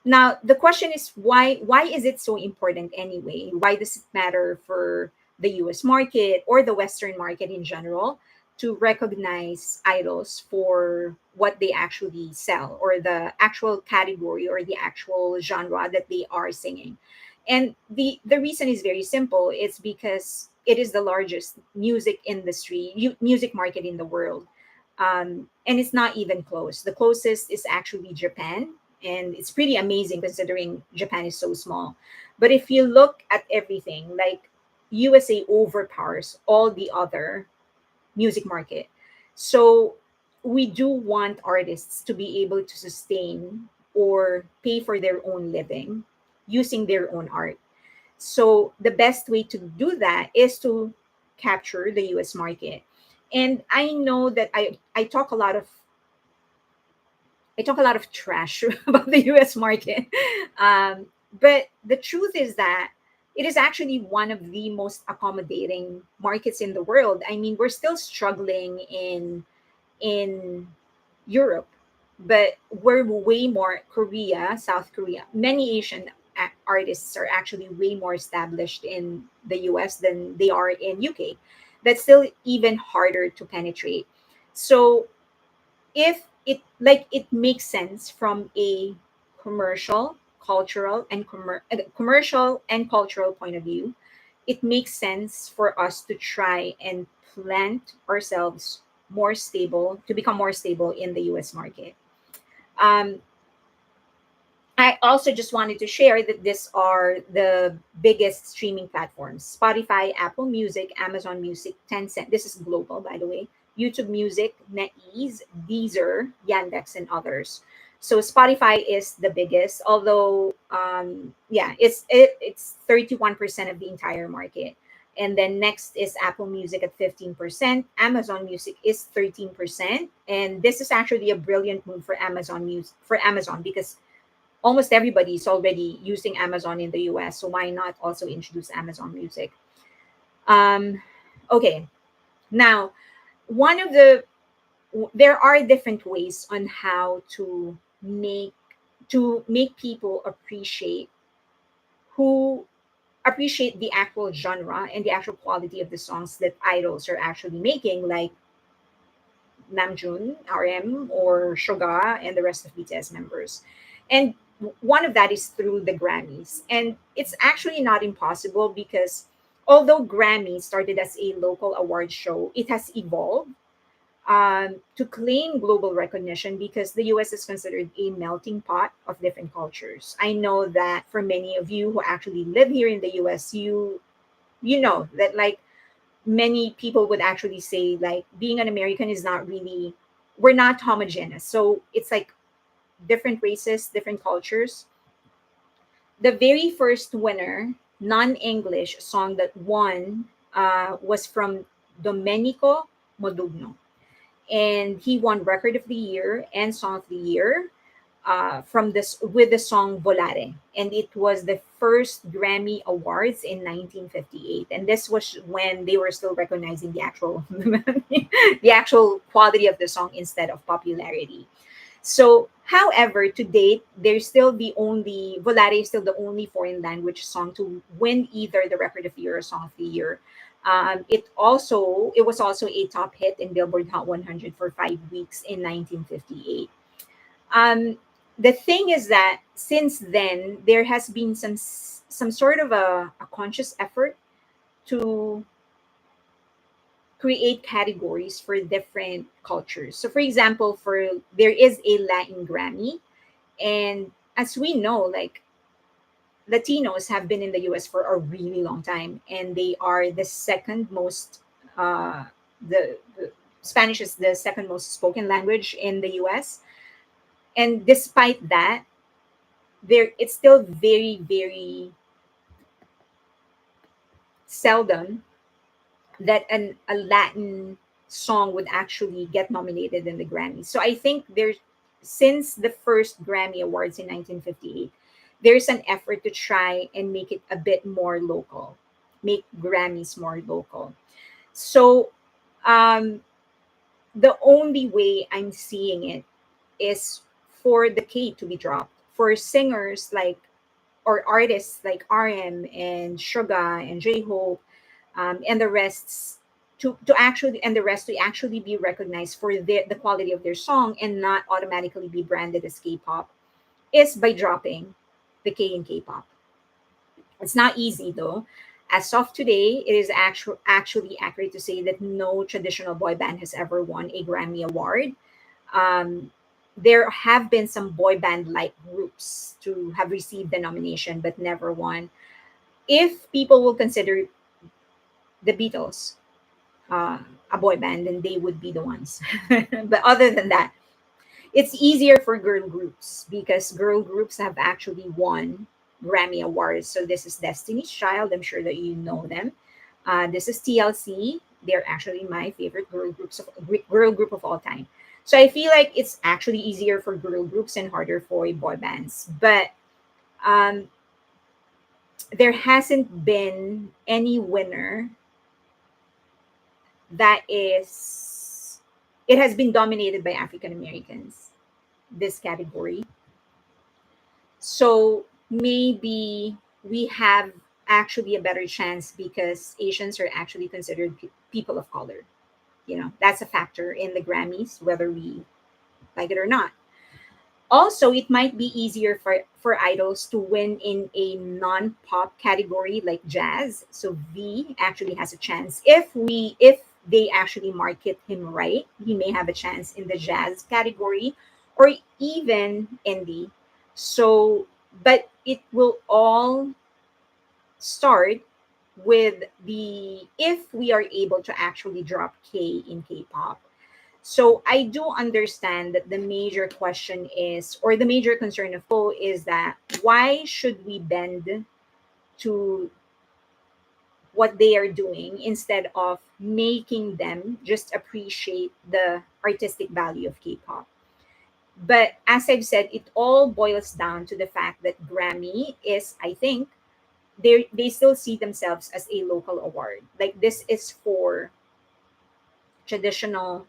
Now the question is, why is it so important anyway? Why does it matter for the US market or the Western market in general to recognize idols for what they actually sell, or the actual category or the actual genre that they are singing? And the reason is very simple. It's because it is the largest music industry, music market in the world. And it's not even close. The closest is actually Japan, and it's pretty amazing considering Japan is so small. But if you look at everything, like USA overpowers all the other music market. So we do want artists to be able to sustain or pay for their own living using their own art. So the best way to do that is to capture the US market. And I know that I talk a lot of trash about the US market. But the truth is that it is actually one of the most accommodating markets in the world. I mean, we're still struggling in Europe, but we're way more Korea, South Korea. Many Asian artists are actually way more established in the US than they are in UK. That's still even harder to penetrate. So if it like it makes sense from a commercial, cultural, and commercial and cultural point of view, it makes sense for us to try and plant ourselves more stable to become more stable in the US market. Um, I also just wanted to share that these are the biggest streaming platforms: Spotify, Apple Music, Amazon Music, Tencent. This is global, by the way. YouTube Music, NetEase, Deezer, Yandex, and others. So Spotify is the biggest, although yeah, it's 31% of the entire market. And then next is Apple Music at 15%. Amazon Music is 13%. And this is actually a brilliant move for Amazon because almost everybody is already using Amazon in the US. So why not also introduce Amazon Music? Um, okay, now one of the there are different ways on how to make people who appreciate the actual genre and the actual quality of the songs that idols are actually making, like Namjoon, RM, or Suga, and the rest of BTS members. And one of that is through the Grammys. And it's actually not impossible because although Grammy started as a local award show, it has evolved to claim global recognition because the US is considered a melting pot of different cultures. I know that for many of you who actually live here in the US, you know that like many people would actually say like being an American is not really, we're not homogeneous. So it's like different races, different cultures. The very first winner, non-English song that won was from Domenico Modugno. And he won Record of the Year and Song of the Year from this with the song Volare, and it was the first Grammy Awards in 1958. And this was when they were still recognizing the actual the actual quality of the song instead of popularity. So, however, to date, there's still the only Volare is still the only foreign language song to win either the Record of the Year or Song of the Year. It was also a top hit in Billboard Hot 100 for 5 weeks in 1958. Um, the thing is that since then there has been some sort of a conscious effort to create categories for different cultures. So, for example, for there is a Latin Grammy, and as we know, like Latinos have been in the US for a really long time, and they are the second most, the Spanish is the second most spoken language in the US. And despite that, there it's still very, very seldom that a Latin song would actually get nominated in the Grammys. So I think there's since the first Grammy Awards in 1958, there's an effort to try and make it a bit more local, make Grammys more local. So um, the only way I'm seeing it is for the K to be dropped. For singers like or artists like RM and Suga and Jhope and the rests to actually and the rest to actually be recognized for the quality of their song and not automatically be branded as K-pop is by dropping the K in K-pop. It's not easy though. As of today, it is actually accurate to say that no traditional boy band has ever won a Grammy Award. Um, there have been some boy band like groups to have received the nomination but never won. If people will consider the Beatles uh, a boy band, then they would be the ones. But other than that, it's easier for girl groups because girl groups have actually won Grammy Awards. So this is Destiny's Child. I'm sure that you know them. This is TLC. They're actually my favorite girl group of all time. So I feel like it's actually easier for girl groups and harder for boy bands. But um, there hasn't been any winner that is it has been dominated by African Americans, this category. So maybe we have actually a better chance because Asians are actually considered people of color. That's a factor in the Grammys, whether we like it or not. Also, it might be easier for idols to win in a non-pop category like jazz. So V actually has a chance. If they actually market him right, he may have a chance in the jazz category or even indie. So, but it will all start with the if we are able to actually drop K in K-pop. So I do understand that the major question is, or the major concern of people is that why should we bend to what they are doing instead of making them just appreciate the artistic value of K-pop? But as I've said, it all boils down to the fact that Grammy is, I think, they still see themselves as a local award. Like this is for traditional,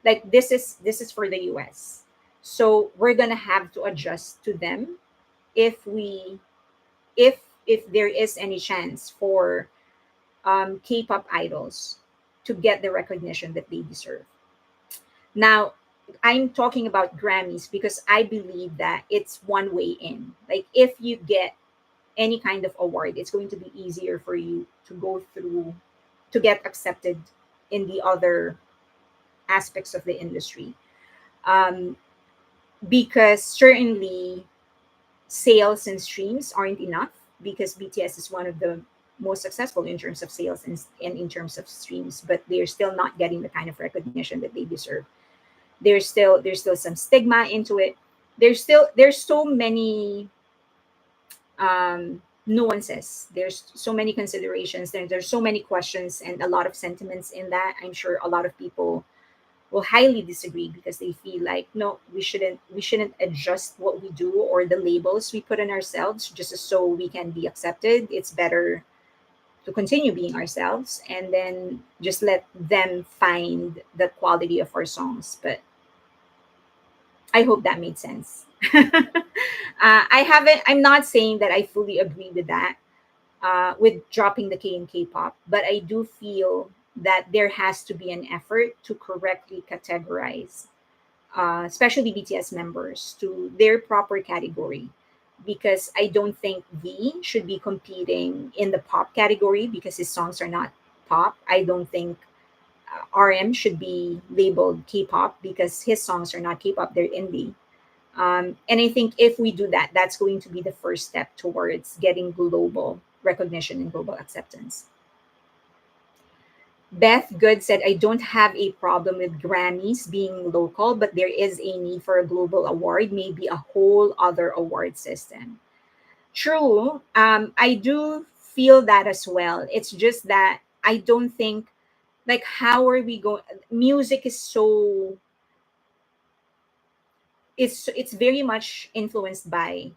like this is for the US. So we're gonna have to adjust to them if we if there is any chance for K-pop idols to get the recognition that they deserve. Now, I'm talking about Grammys because I believe that it's one way in. Like if you get any kind of award, it's going to be easier for you to go through to get accepted in the other aspects of the industry. Um, because certainly sales and streams aren't enough because BTS is one of the most successful in terms of sales and in terms of streams, but they're still not getting the kind of recognition that they deserve. There's still some stigma into it. There's so many nuances. There's so many considerations. There's so many questions and a lot of sentiments in that. I'm sure a lot of people will highly disagree because they feel like no, we shouldn't adjust what we do or the labels we put on ourselves just so we can be accepted. It's better to continue being ourselves and then just let them find the quality of our songs. But I hope that made sense. I'm not saying that I fully agree with that, with dropping the K in K-pop, but I do feel that there has to be an effort to correctly categorize, especially BTS members, to their proper category. Because I don't think V should be competing in the pop category because his songs are not pop. I don't think RM should be labeled K-pop because his songs are not K-pop; they're indie. And I think if we do that, that's going to be the first step towards getting global recognition and global acceptance. Beth Good said, I don't have a problem with Grammys being local, but there is a need for a global award, maybe a whole other award system. True. I do feel that as well. It's just that I don't think, like, how are we going? Music is so, it's very much influenced by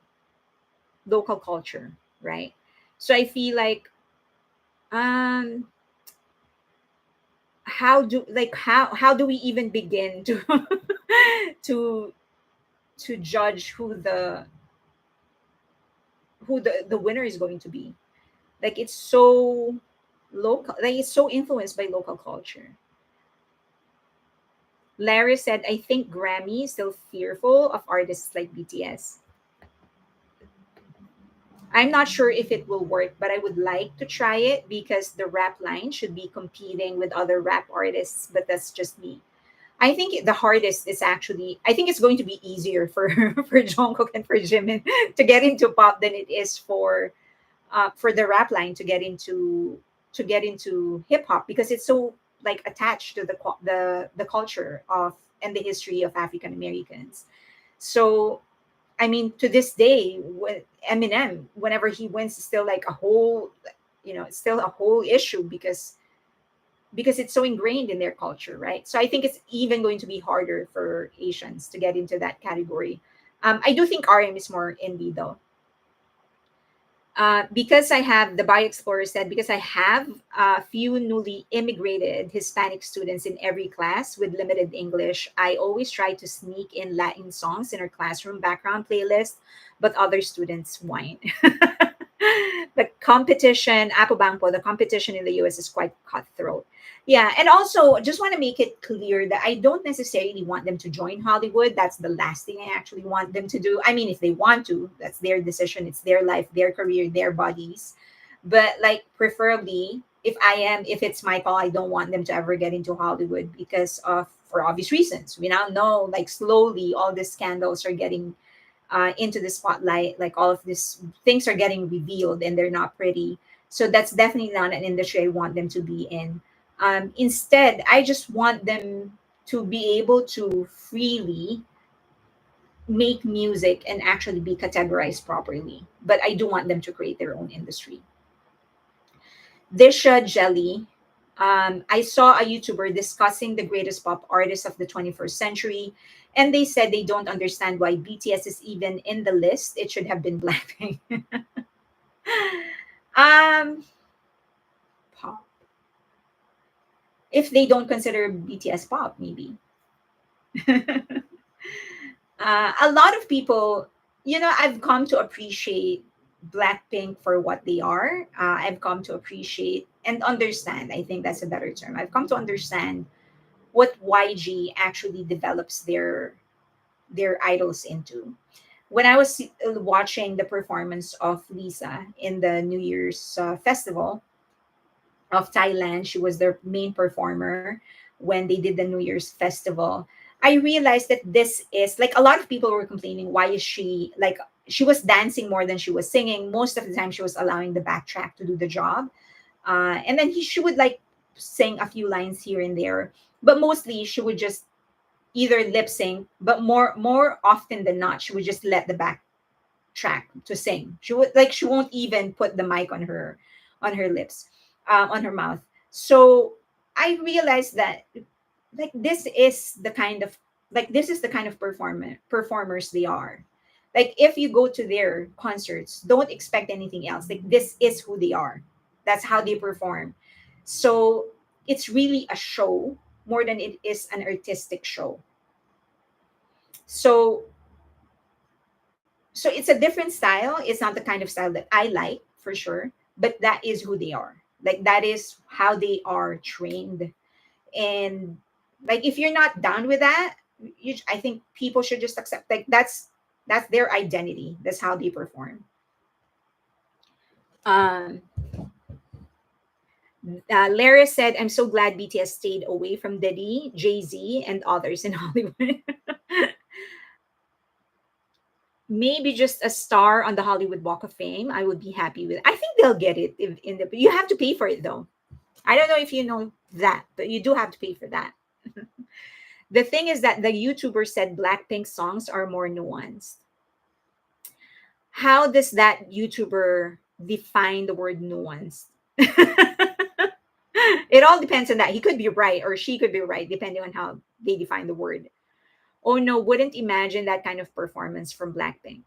local culture, right? So I feel like, um, how do we even begin to to to judge who the winner is going to be? Like it's so local, like it's so influenced by local culture. Larry said, I think Grammy is still fearful of artists like BTS. I'm not sure if it will work, but I would like to try it because the rap line should be competing with other rap artists, but that's just me. I think the hardest is actually, I think it's going to be easier for for Jungkook and for Jimin to get into pop than it is for the rap line to get into hip hop because it's so like attached to the culture of and the history of African Americans. So I mean, to this day, when Eminem, whenever he wins, it's still like a whole, it's still a whole issue because it's so ingrained in their culture, right? So I think it's even going to be harder for Asians to get into that category. I do think RM is more indie though. Because I have, the Bio Explorer said, because I have a few newly immigrated Hispanic students in every class with limited English, I always try to sneak in Latin songs in our classroom background playlist, but other students whine. The competition, Apobangpo, the competition in the US is quite cutthroat. Yeah, and also just want to make it clear that I don't necessarily want them to join Hollywood. That's the last thing I actually want them to do. I mean, if they want to, that's their decision, it's their life, their career, their bodies. But like preferably, if it's my call, I don't want them to ever get into Hollywood because of for obvious reasons. We now know like slowly all the scandals are getting into the spotlight. Like all of these things are getting revealed and they're not pretty. So that's definitely not an industry I want them to be in. Instead, I just want them to be able to freely make music and actually be categorized properly. But I do want them to create their own industry. Disha Jelly. I saw a YouTuber discussing the greatest pop artists of the 21st century, and they said they don't understand why BTS is even in the list. It should have been Blackpink. um, Pop. If they don't consider BTS pop, maybe. A lot of people, I've come to appreciate Blackpink for what they are. I've come to appreciate and understand. I think that's a better term. I've come to understand what YG actually develops their idols into. When I was watching the performance of Lisa in the New Year's festival of Thailand, she was their main performer when they did the New Year's festival. I realized that this is like a lot of people were complaining, why is she like she was dancing more than she was singing. Most of the time she was allowing the backtrack to do the job. And then she would like sing a few lines here and there, but mostly she would just either lip sync, but more often than not, she would just let the back track to sing. She won't even put the mic on her lips, on her mouth. So I realized that like this is the kind of performers they are. Like if you go to their concerts, don't expect anything else. Like this is who they are. That's how they perform. So it's really a show more than it is an artistic show. So it's a different style. It's not the kind of style that I like for sure, but that is who they are. Like that is how they are trained. And like if you're not down with that, I think people should just accept like that's their identity. That's how they perform. Um, Lara said, "I'm so glad BTS stayed away from Diddy, Jay Z, and others in Hollywood." Maybe just a star on the Hollywood Walk of Fame. I would be happy with. I think they'll get it if in the. You have to pay for it though. I don't know if you know that, but you do have to pay for that. The thing is that the YouTuber said Blackpink songs are more nuanced. How does that YouTuber define the word nuanced? It all depends on that. He could be right or she could be right, depending on how they define the word. Oh no, wouldn't imagine that kind of performance from Blackpink.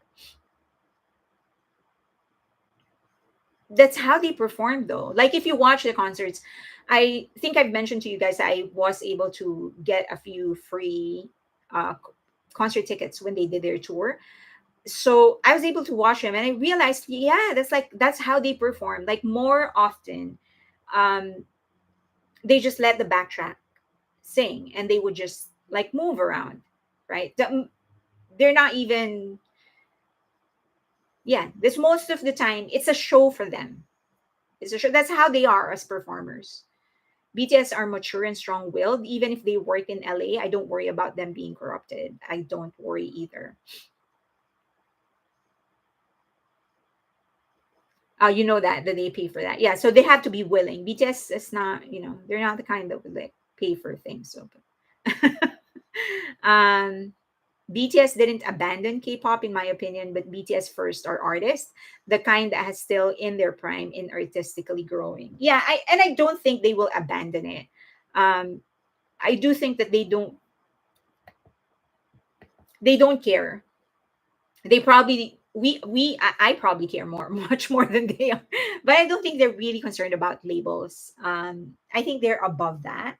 That's how they perform though. Like if you watch the concerts, I think I've mentioned to you guys that I was able to get a few free concert tickets when they did their tour. So I was able to watch them and I realized, yeah, that's how they perform. Like more often, um, they just let the backtrack sing and they would just like move around, right? They're not even, yeah, this most of the time it's a show for them. It's a show. That's how they are as performers. BTS are mature and strong willed. Even if they work in LA, I don't worry about them being corrupted. I don't worry either. You know that they pay for that. Yeah, so they have to be willing. BTS is not, they're not the kind that would like pay for things. So, um, BTS didn't abandon K-pop, in my opinion, but BTS first are artists, the kind that has still in their prime in artistically growing. Yeah, I don't think they will abandon it. Um, I do think that they don't care. They probably I probably care more much more than they are, but I don't think they're really concerned about labels. I think they're above that.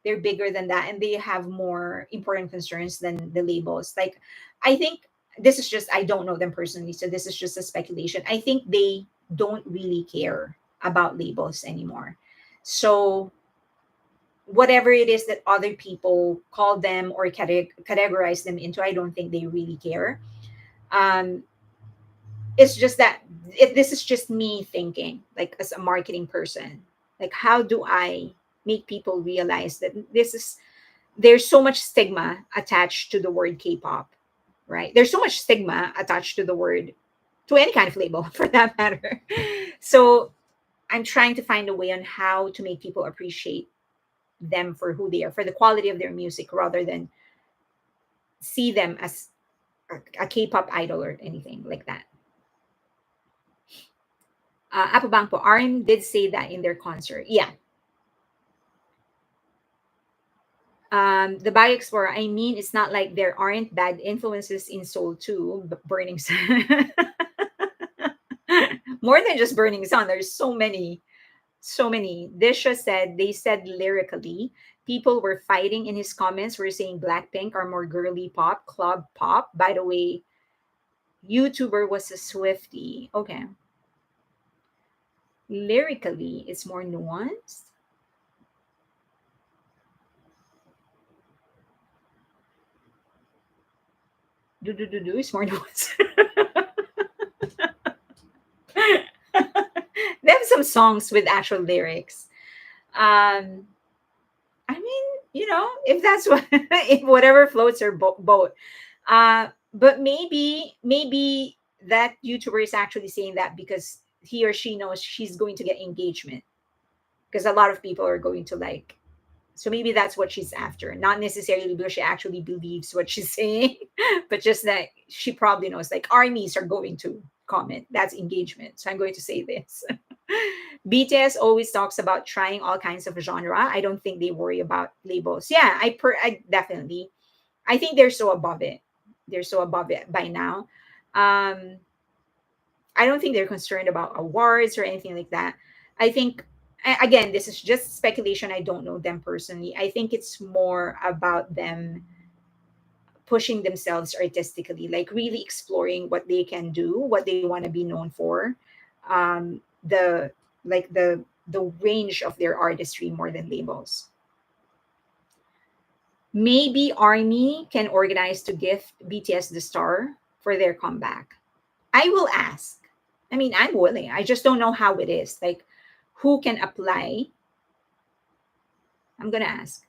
They're bigger than that, and they have more important concerns than the labels. Like, I think this is just, I don't know them personally, so this is just a speculation. I think they don't really care about labels anymore. So whatever it is that other people call them or categorize them into, I don't think they really care. um it's just that, this is just me thinking, like, as a marketing person, like, how do I make people realize that this is, there's so much stigma attached to the word K-pop, right? There's so much stigma attached to the word, to any kind of label for that matter. So I'm trying to find a way on how to make people appreciate them for who they are, for the quality of their music, rather than see them as a K-pop idol or anything like that. Apabang po, RM did say that in their concert. Yeah. The Bio Explorer, I mean, it's not like there aren't bad influences in Soul too, but Burning Sun. More than just Burning Sun, there's so many, so many. Disha said, they said lyrically, people were fighting in his comments, were saying Blackpink are more girly pop, club pop. By the way, YouTuber was a Swiftie. Okay. Lyrically, it's more nuanced. Do is more nuanced. They have some songs with actual lyrics. Um, I mean, if that's what, if whatever floats your boat. But maybe that YouTuber is actually saying that because he or she knows she's going to get engagement, because a lot of people are going to like. So maybe that's what she's after, not necessarily because she actually believes what she's saying, but just that she probably knows, like, armies are going to comment. That's engagement. So I'm going to say this. BTS always talks about trying all kinds of genre. I don't think they worry about labels. Yeah, I definitely. I think they're so above it. They're so above it by now. Um, I don't think they're concerned about awards or anything like that. I think, again, this is just speculation. I don't know them personally. I think it's more about them pushing themselves artistically, like really exploring what they can do, what they want to be known for, the like the range of their artistry more than labels. Maybe Army can organize to gift BTS the star for their comeback. I will ask. I mean, I'm willing. I just don't know how it is. Like, who can apply? I'm gonna ask.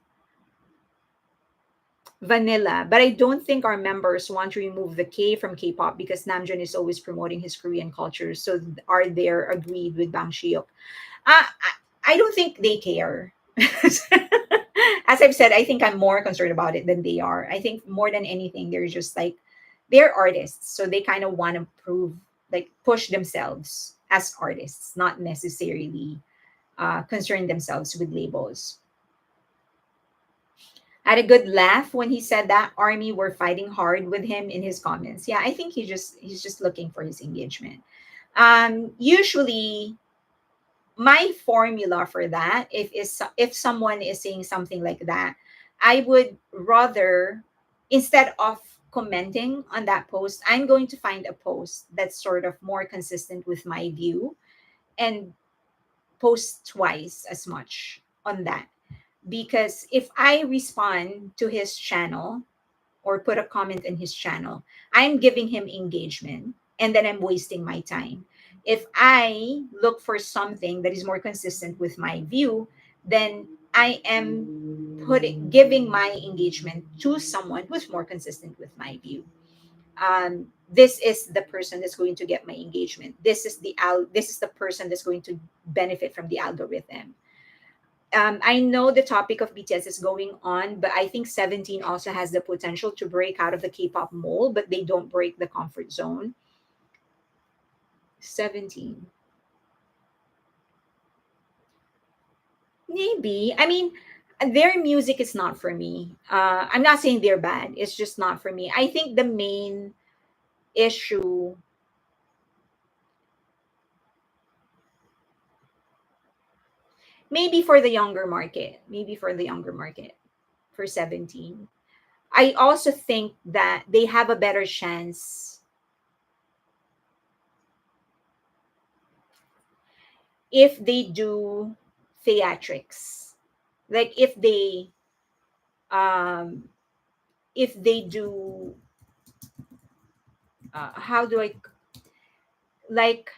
Vanilla, but I don't think our members want to remove the K from K-pop because Namjoon is always promoting his Korean culture. So are they agreed with Bang Shiok? I don't think they care. As I've said, I think I'm more concerned about it than they are. I think more than anything, they're just like, they're artists, so they kind of want to prove, like, push themselves as artists, not necessarily concern themselves with labels. I had a good laugh when he said that Army were fighting hard with him in his comments. Yeah, I think he's just looking for his engagement. Usually my formula for that, if someone is saying something like that, I would rather, instead of commenting on that post, I'm going to find a post that's sort of more consistent with my view, and post twice as much on that. Because if I respond to his channel or put a comment in his channel, I'm giving him engagement, and then I'm wasting my time. If I look for something that is more consistent with my view, then I am giving my engagement to someone who's more consistent with my view. This is the person that's going to get my engagement. This is the person that's going to benefit from the algorithm. I know the topic of BTS is going on, but I think 17 also has the potential to break out of the K-pop mold, but they don't break the comfort zone. 17. Maybe. I mean, their music is not for me. I'm not saying they're bad. It's just not for me. I think the main issue Maybe for the younger market, maybe for the younger market, for 17. I also think that they have a better chance if they do theatrics. Like um if they do how do I like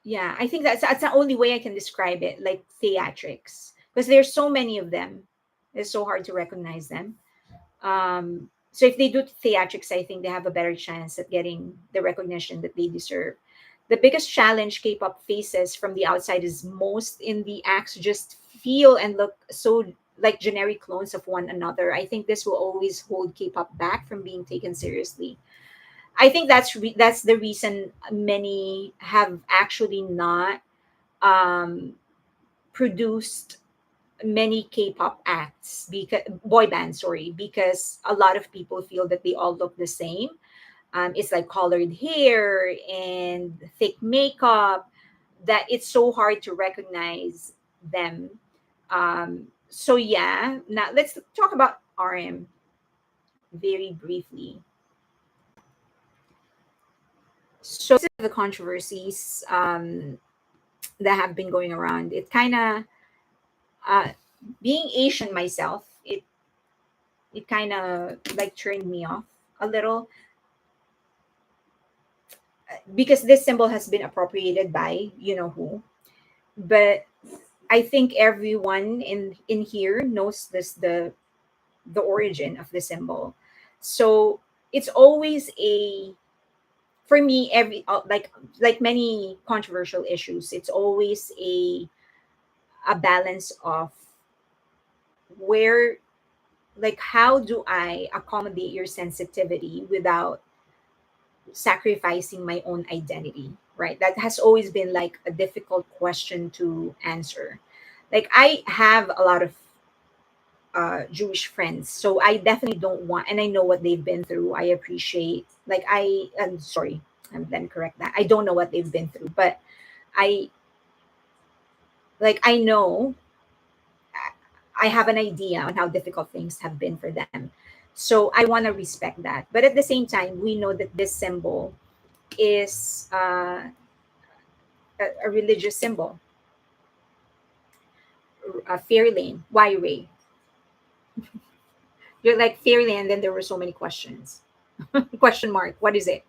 yeah, I think that's the only way I can describe it, like theatrics, because there's so many of them. It's so hard to recognize them. So if they do theatrics, I think they have a better chance at getting the recognition that they deserve. The biggest challenge K-pop faces from the outside is most in the acts just feel and look so like generic clones of one another. I think this will always hold K-pop back from being taken seriously. I think that's the reason many have actually not um, produced many K-pop acts, because boy bands, sorry, because a lot of people feel that they all look the same. It's like colored hair and thick makeup, that it's so hard to recognize them. So yeah, now let's talk about RM very briefly. So this is the controversies that have been going around. It kind of uh, being Asian myself, it kind of like turned me off a little, because this symbol has been appropriated by you know who. But I think everyone in here knows the origin of the symbol. So it's always a for me every like many controversial issues, it's always a balance of where, like, how do I accommodate your sensitivity without sacrificing my own identity, right? That has always been like a difficult question to answer. Like, I have a lot of Jewish friends, so I definitely don't want, and I know what they've been through. I appreciate, like, I'm sorry, let me correct that. I don't know what they've been through, but I I know, I have an idea on how difficult things have been for them. So I want to respect that. But at the same time, we know that this symbol is a religious symbol, a fair lane. Why Ray? You're like fair lane, and then there were so many questions. Question mark. What is it?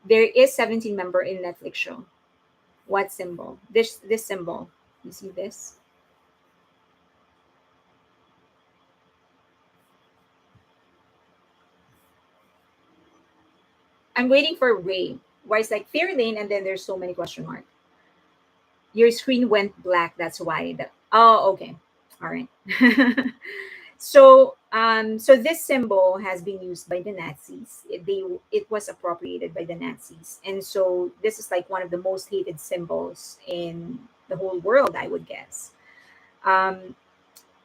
There is 17 member in Netflix show. What symbol? This symbol. You see this? I'm waiting for Ray. Why it's like fair lane, and then there's so many question mark. Your screen went black. That's why. Oh, okay. All right. So this symbol has been used by the Nazis. It was appropriated by the Nazis, and so this is like one of the most hated symbols in the whole world, I would guess. Um,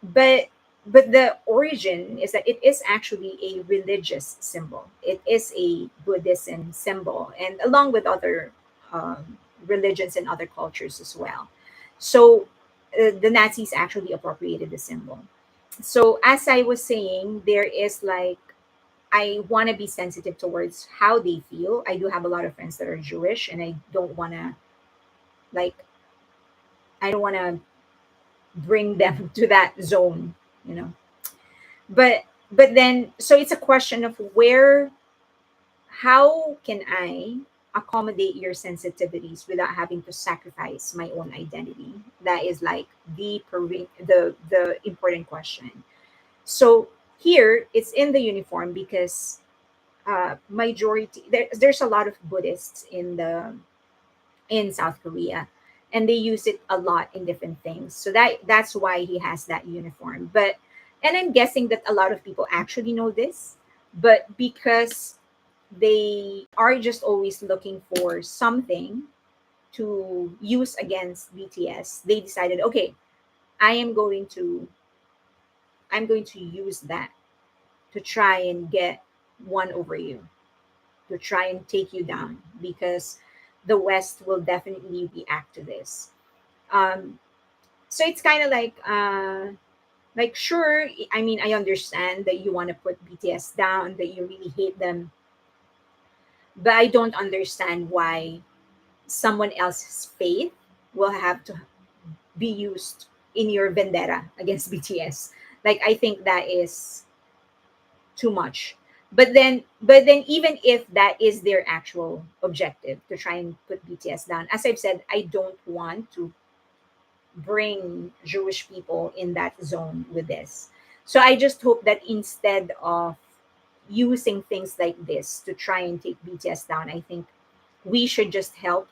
but the origin is that it is actually a religious symbol. It is a Buddhism symbol, and along with other religions and other cultures as well. So the Nazis actually appropriated the symbol. So as I was saying, there is like, I want to be sensitive towards how they feel. I do have a lot of friends that are Jewish, and I don't want to, like, I don't want to bring them to that zone, you know. But then, so it's a question of where, how can I accommodate your sensitivities without having to sacrifice my own identity? That is like the important question. So here it's in the uniform because majority there's a lot of Buddhists in South Korea, and they use it a lot in different things. So that's why he has that uniform. But and I'm guessing that a lot of people actually know this, but because they are just always looking for something to use against BTS, they decided, okay, I am going to I'm going to use that to try and get one over you. to try and take you down, because the West will definitely react to this. Um, so it's kind of like, sure, I mean, I understand that you want to put BTS down, that you really hate them, but I don't understand why someone else's faith will have to be used in your vendetta against BTS. Like, I think that is too much. But then even if that is their actual objective, to try and put BTS down, as I've said, I don't want to bring Jewish people in that zone with this. So I just hope that instead of using things like this to try and take BTS down, I think we should just help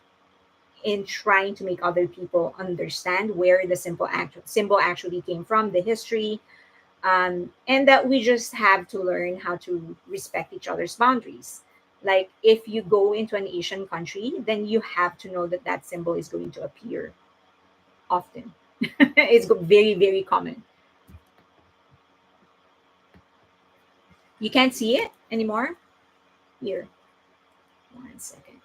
in trying to make other people understand where the symbol actually came from, the history, and that we just have to learn how to respect each other's boundaries. Like, if you go into an Asian country, then you have to know that that symbol is going to appear often. It's very, very common. You can't see it anymore. Here, 1 second.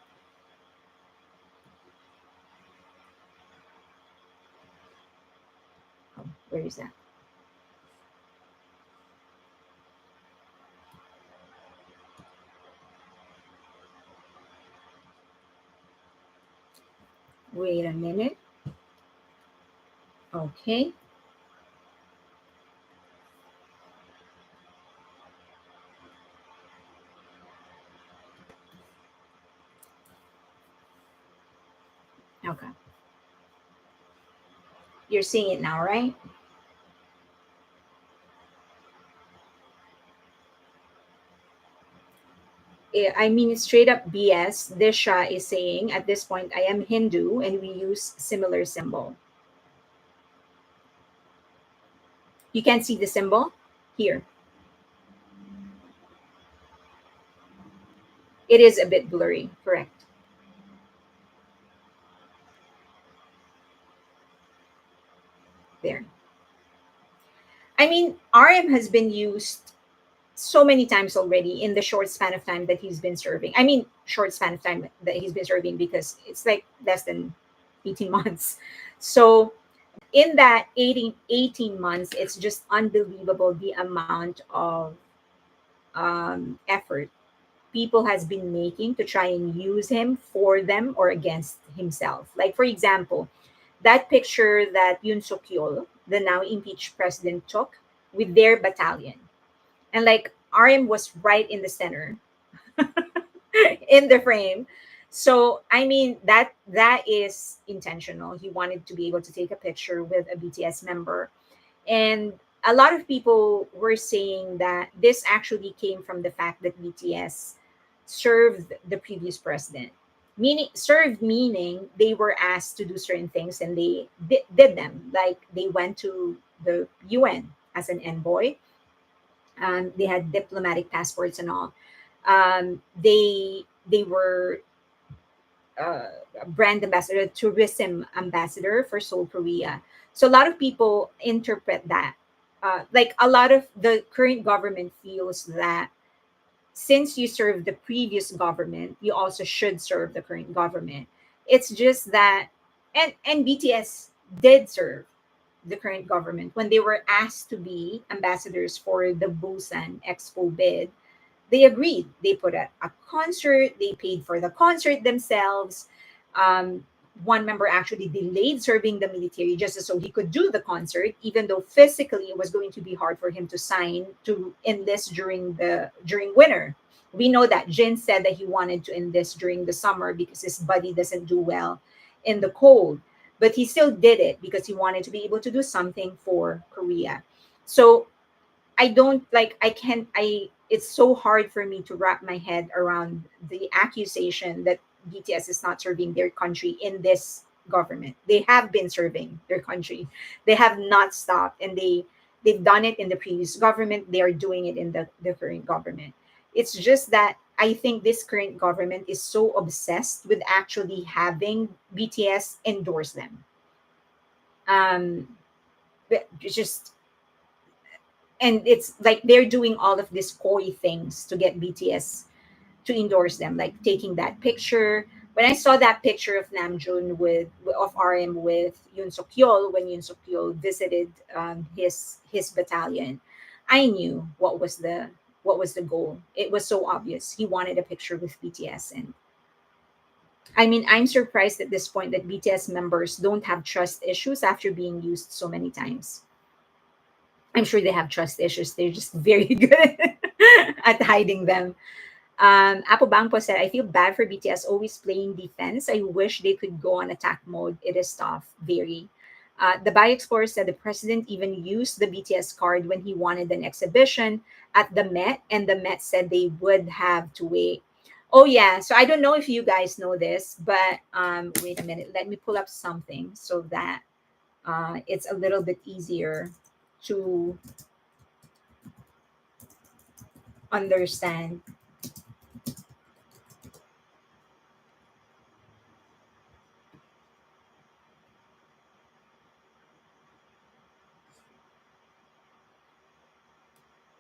Oh, where is that? Wait a minute. Okay. Okay. You're seeing it now, right? I mean, straight up BS. Disha is saying, at this point, I am Hindu and we use similar symbol. You can see the symbol here. It is a bit blurry, correct? There. I mean, RM has been used so many times already in the short span of time that he's been serving. I mean, short span of time that he's been serving, because it's like less than 18 months. So in that 18 months, it's just unbelievable the amount of effort people has been making to try and use him for them or against himself. Like, for example, that picture that Yoon Suk Yeol, the now impeached president, took with their battalion, and like RM was right in the center, in the frame. So I mean, that is intentional. He wanted to be able to take a picture with a BTS member, and a lot of people were saying that this actually came from the fact that BTS served the previous president. Meaning, served meaning they were asked to do certain things and they did them. Like, they went to the UN as an envoy. They had diplomatic passports and all. They were a brand ambassador, tourism ambassador for Seoul, Korea. So a lot of people interpret that. Like, a lot of the current government feels that since you served the previous government, you also should serve the current government. It's just that, and BTS did serve the current government when they were asked to be ambassadors for the Busan Expo bid. They agreed. They put a concert. They paid for the concert themselves. Um, One member actually delayed serving the military just so he could do the concert, even though physically it was going to be hard for him to sign to enlist during winter. We know that Jin said that he wanted to enlist during the summer because his body doesn't do well in the cold, but he still did it because he wanted to be able to do something for Korea. So I don't like I can't I it's so hard for me to wrap my head around the accusation that BTS is not serving their country in this government. They have been serving their country. They have not stopped, and they've done it in the previous government. They are doing it in the current government. It's just that I think this current government is so obsessed with actually having BTS endorse them. But it's just, and it's like they're doing all of these coy things to get BTS to endorse them, like taking that picture. When I saw that picture of Namjoon with of RM with Yoon Suk Yeol when Yoon Suk Yeol visited his battalion, I knew what was the goal. It was so obvious. He wanted a picture with BTS, and I mean, I'm surprised at this point that BTS members don't have trust issues after being used so many times. I'm sure they have trust issues. They're just very good at hiding them. Apo Bangpo said, I feel bad for BTS always playing defense. I wish they could go on attack mode. It is tough, very. The Bio Explorer said the president even used the BTS card when he wanted an exhibition at the Met, and the Met said they would have to wait. Oh, yeah. So I don't know if you guys know this, but wait a minute. Let me pull up something so that it's a little bit easier to understand.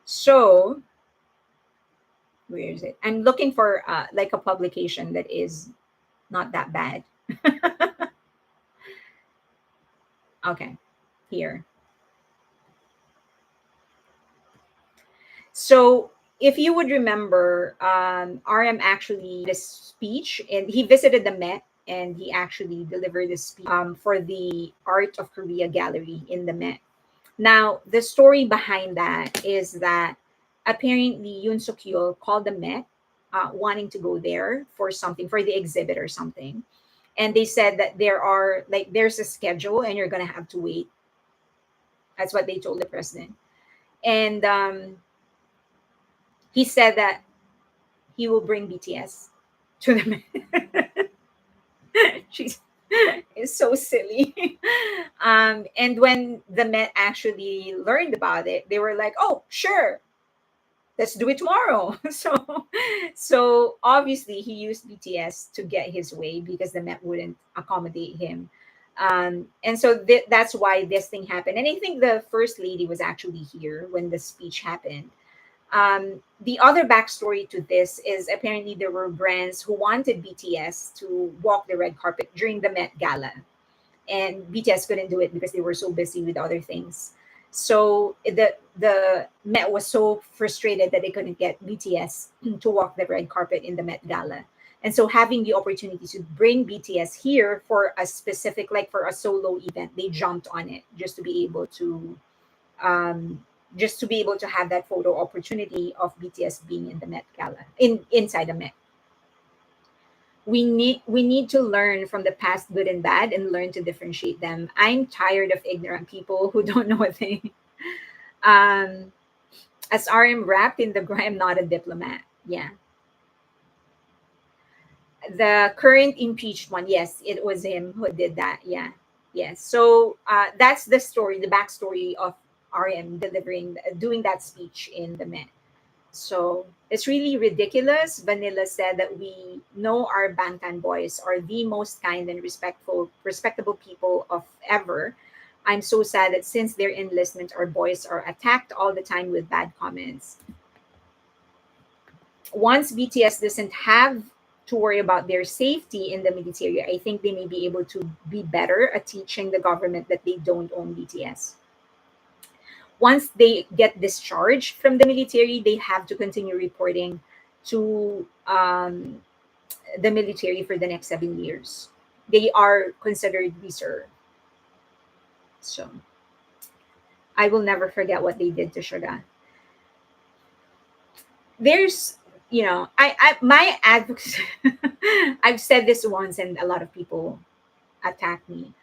So, where is it? I'm looking for like a publication that is not that bad. Okay, here. So if you would remember, RM actually this speech, and he visited the Met, and he actually delivered a speech for the Art of Korea Gallery in the Met. Now, the story behind that is that apparently Yoon Suk Yeol called the Met, wanting to go there for something, for the exhibit or something. And they said that there's a schedule and you're going to have to wait. That's what they told the president. And he said that he will bring BTS to the Met. She's is so silly. And when the Met actually learned about it, they were like, "Oh, sure, let's do it tomorrow." So obviously he used BTS to get his way because the Met wouldn't accommodate him. And so that's why this thing happened. And I think the first lady was actually here when the speech happened. The other backstory to this is apparently there were brands who wanted BTS to walk the red carpet during the Met Gala, and BTS couldn't do it because they were so busy with other things. So the Met was so frustrated that they couldn't get BTS to walk the red carpet in the Met Gala. And so having the opportunity to bring BTS here for a specific, like for a solo event, they jumped on it just to be able to have that photo opportunity of BTS being in the Met Gala, inside the Met. We need to learn from the past, good and bad, and learn to differentiate them. I'm tired of ignorant people who don't know a thing. um as RM wrapped in the I'm not a diplomat. Yeah, the current impeached one, yes, it was him who did that. Yeah, yes. So that's the story, the backstory of RM doing that speech in the Met. So it's really ridiculous. Vanilla said that we know our Bangtan boys are the most kind and respectable people of ever. I'm so sad that since their enlistment, our boys are attacked all the time with bad comments. Once BTS doesn't have to worry about their safety in the military, I think they may be able to be better at teaching the government that they don't own BTS. Once they get discharged from the military, they have to continue reporting to the military for the next 7 years. They are considered reserve. So I will never forget what they did to Suga. There's, I my advocacy. I've said this once, and a lot of people attack me.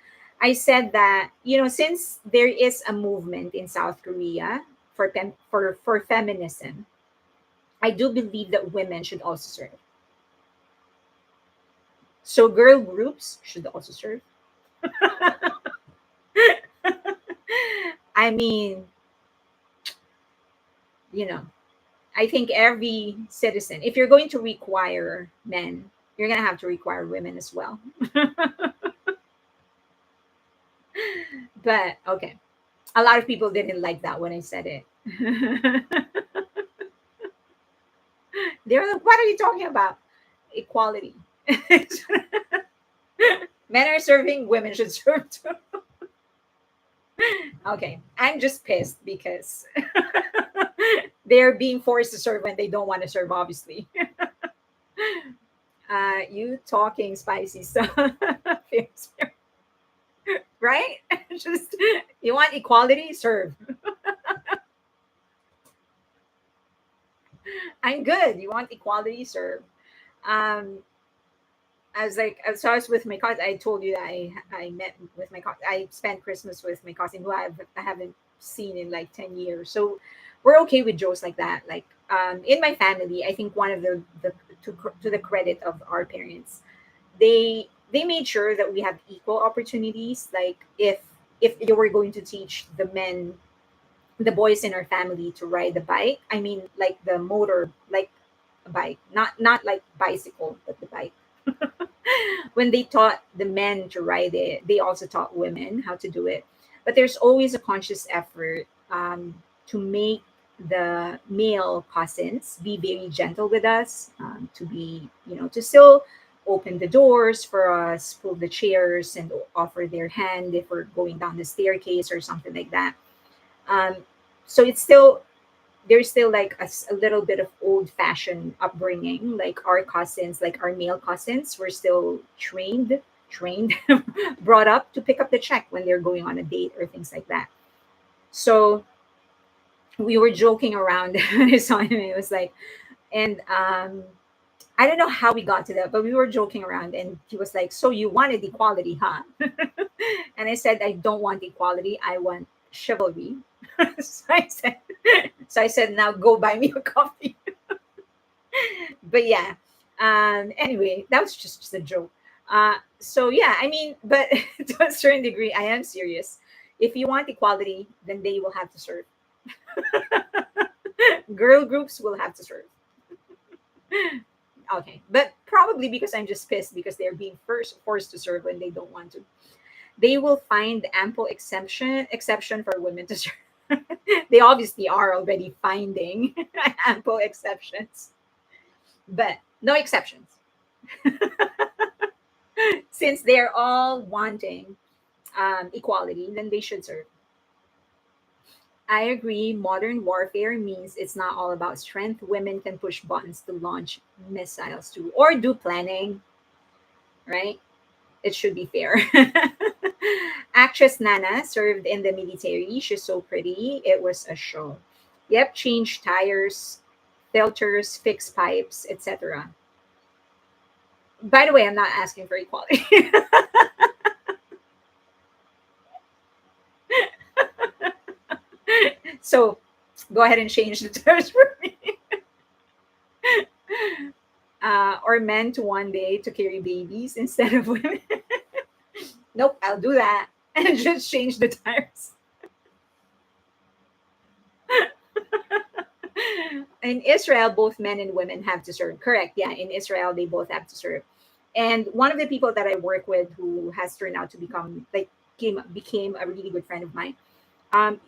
I said that, since there is a movement in South Korea for feminism, I do believe that women should also serve. So girl groups should also serve. I mean, you know, I think every citizen, if you're going to require men, you're going to have to require women as well. But okay, a lot of people didn't like that when I said it. They're like, what are you talking about? Equality. Men are serving, women should serve too. Okay, I'm just pissed because they're being forced to serve when they don't want to serve, obviously. You talking spicy stuff. Right? Just you want equality, serve. I'm good. You want equality, serve. Um, I was like, so I was with my cousin. I told you that I met with my cousin. I spent Christmas with my cousin, who I haven't seen in like 10 years. So we're okay with jokes like that. Like in my family, I think one of the to the credit of our parents, they made sure that we have equal opportunities. Like if you were going to teach the boys in our family to ride the bike, I mean like the motor, like a bike, not like bicycle, but the bike. When they taught the men to ride it, they also taught women how to do it. But there's always a conscious effort to make the male cousins be very gentle with us, to be, to still open the doors for us, pull the chairs, and offer their hand if we're going down the staircase or something like that. Um, so it's still there's still like a little bit of old fashioned upbringing. Like our cousins, like our male cousins, were still trained, brought up to pick up the check when they're going on a date or things like that. So we were joking around when I saw him. It was like, and I don't know how we got to that, but we were joking around, and he was like, "So you wanted equality, huh?" And I said, "I don't want equality. I want chivalry." so I said, "Now go buy me a coffee." But yeah, anyway, that was just a joke. So yeah, I mean, but to a certain degree, I am serious. If you want equality, then they will have to serve. Girl groups will have to serve. Okay, but probably because I'm just pissed because they're being first forced to serve when they don't want to. They will find ample exception for women to serve. They obviously are already finding ample exceptions, but no exceptions. Since they're all wanting equality, then they should serve. I agree. Modern warfare means it's not all about strength. Women can push buttons to launch missiles too, or do planning, right? It should be fair. Actress Nana served in the military. She's so pretty. It was a show. Yep, change tires, filters, fix pipes, etc. By the way, I'm not asking for equality. So go ahead and change the terms for me. Or men to one day to carry babies instead of women. Nope, I'll do that and just change the tires. In Israel, both men and women have to serve. Correct. Yeah, in Israel, they both have to serve. And one of the people that I work with who has turned out to became a really good friend of mine.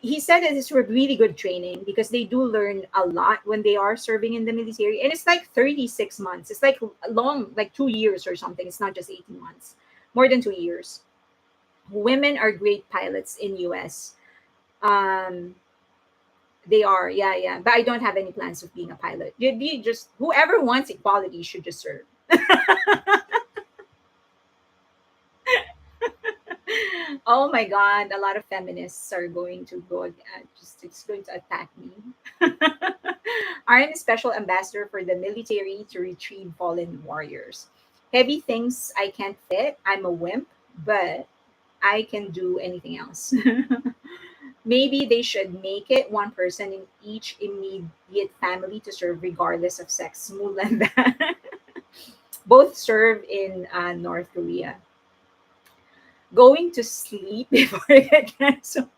He said that it's a really good training because they do learn a lot when they are serving in the military, and it's like 36 months. It's like long, like 2 years or something. It's not just 18 months, more than 2 years. Women are great pilots in US. Um, they are, yeah, yeah. But I don't have any plans of being a pilot. You just whoever wants equality should just serve. Oh my god, a lot of feminists are going to just it's going to attack me. I am a special ambassador for the military to retrieve fallen warriors. Heavy things I can't fit. I'm a wimp, but I can do anything else. Maybe they should make it one person in each immediate family to serve regardless of sex. Smooth like that. Both serve in North Korea. Going to sleep before I get canceled.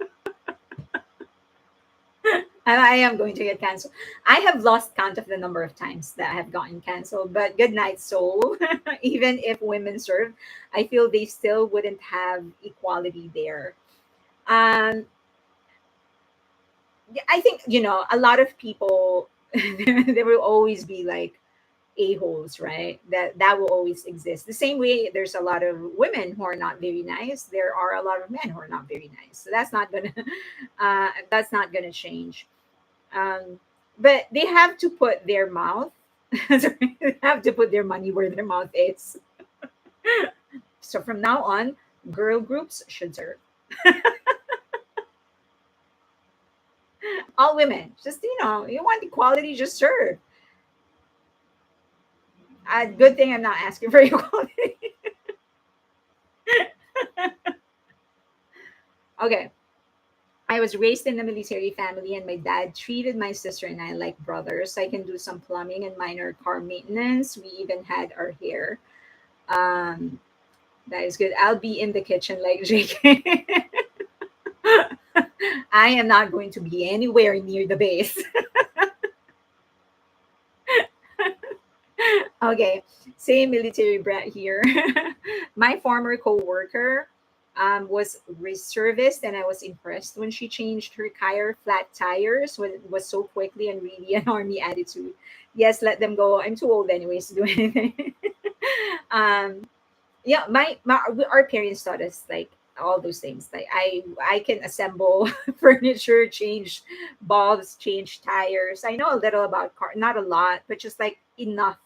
I am going to get canceled. I have lost count of the number of times that I have gotten canceled. But good night, soul. Even if women serve, I feel they still wouldn't have equality there. Um, yeah, I think a lot of people. there will always be like a-holes, right? That will always exist. The same way there's a lot of women who are not very nice, there are a lot of men who are not very nice. So that's not gonna change. Um, but they have to put their mouth, sorry, they have to put their money where their mouth is. So from now on, girl groups should serve all women. Just you want equality, just serve. Good thing I'm not asking for equality. Okay. I was raised in a military family, and my dad treated my sister and I like brothers. I can do some plumbing and minor car maintenance. We even had our hair. Um, that is good. I'll be in the kitchen like JK. I am not going to be anywhere near the base. Okay, same military brat here. My former co-worker was reservist, and I was impressed when she changed her tire flat tires. When it was so quickly and really an army attitude. Yes, let them go. I'm too old anyways to do anything. um, yeah, my our parents taught us like all those things. Like I can assemble furniture, change bulbs, change tires. I know a little about car, not a lot, but just like enough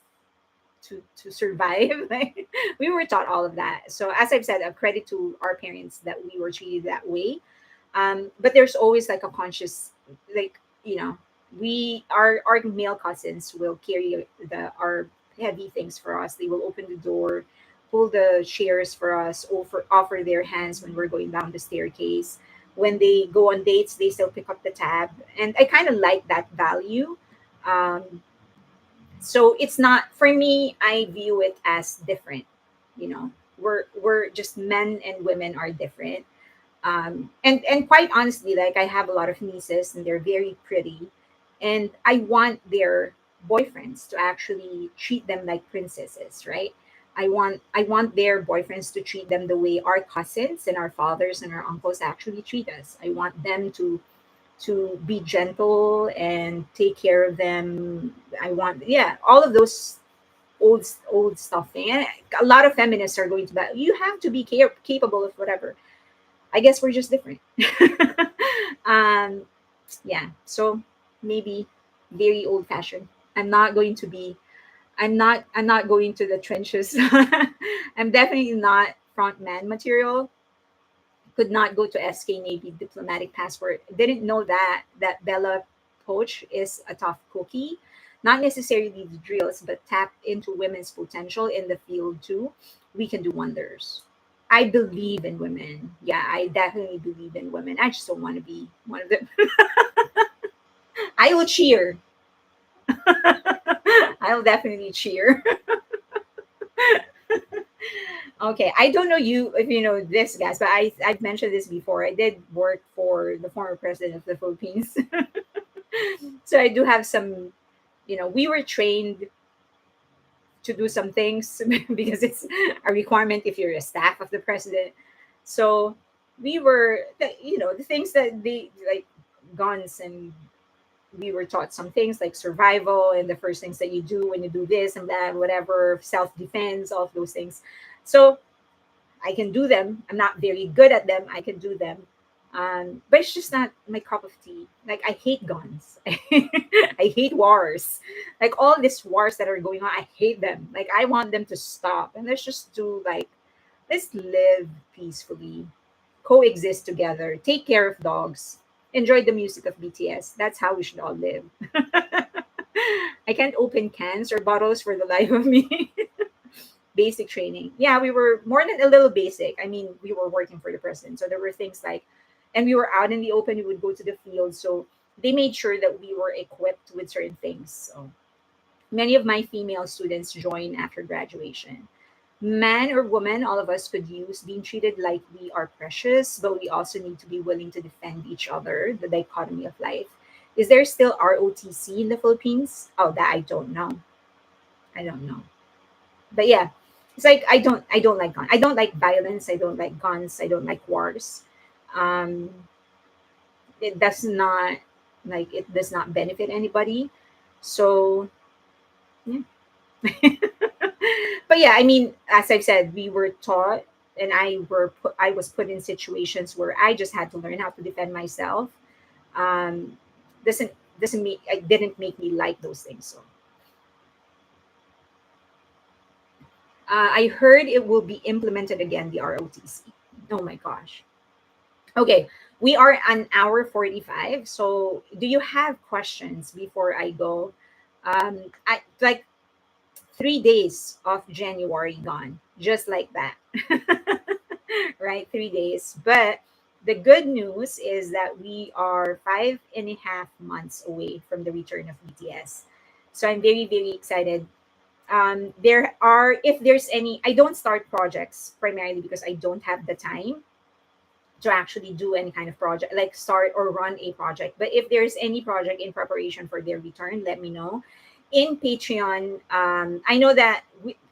to survive. Like, we were taught all of that. So as I've said, a credit to our parents that we were treated that way. But there's always like a conscious, like we our male cousins will carry the our heavy things for us. They will open the door, pull the chairs for us, offer their hands when we're going down the staircase. When they go on dates, they still pick up the tab, and I kind of like that value. Um, so it's not for me, I view it as different. We're just, men and women are different. And quite honestly, like, I have a lot of nieces and they're very pretty, and I want their boyfriends to actually treat them like princesses, right? I want their boyfriends to treat them the way our cousins and our fathers and our uncles actually treat us. I want them to be gentle and take care of them. I want, yeah, all of those old stuff thing. And a lot of feminists are going to that. You have to be capable of whatever. I guess we're just different. um, yeah. So maybe very old fashioned. I'm not going to be. I'm not going to the trenches. I'm definitely not front man material. Could not go to SK Navy diplomatic passport. Didn't know that Bella Poach is a tough cookie. Not necessarily the drills, but tap into women's potential in the field too. We can do wonders. I believe in women. Yeah, I definitely believe in women. I just don't want to be one of them. I will cheer. I'll definitely cheer. Okay, I don't know you if you know this, guys, but I've mentioned this before. I did work for the former president of the Philippines, so I do have some. We were trained to do some things because it's a requirement if you're a staff of the president. So we were, the things that they like, guns, and we were taught some things like survival and the first things that you do when you do this and that, whatever, self defense, all of those things. So I can do them. I'm not very good at them. I can do them. But it's just not my cup of tea. Like, I hate guns. I hate wars. Like, all these wars that are going on, I hate them. Like, I want them to stop. And let's just do, like, let's live peacefully, coexist together, take care of dogs, enjoy the music of BTS. That's how we should all live. I can't open cans or bottles for the life of me. Basic training. Yeah, we were more than a little basic. I mean, we were working for the president. So there were things like, and we were out in the open, we would go to the field. So they made sure that we were equipped with certain things. So many of my female students join after graduation. Man or woman, all of us could use being treated like we are precious, but we also need to be willing to defend each other, the dichotomy of life. Is there still ROTC in the Philippines? Oh, that I don't know. I don't know. But yeah, it's like, I don't like guns. I don't like violence. I don't like guns. I don't like wars. It does not, like, it does not benefit anybody. So yeah. But yeah, I mean, as I've said, we were taught, and I was put in situations where I just had to learn how to defend myself. Um, doesn't doesn't make I didn't make me like those things. So I heard it will be implemented again, the ROTC. Oh my gosh. Okay, we are on hour 45. So do you have questions before I go? I like 3 days of January gone, just like that. Right? 3 days. But the good news is that we are 5.5 months away from the return of BTS. So I'm very, very excited. There are, if there's any, I don't start projects primarily because I don't have the time to actually do any kind of project, like start or run a project. But if there's any project in preparation for their return, let me know. In Patreon, I know that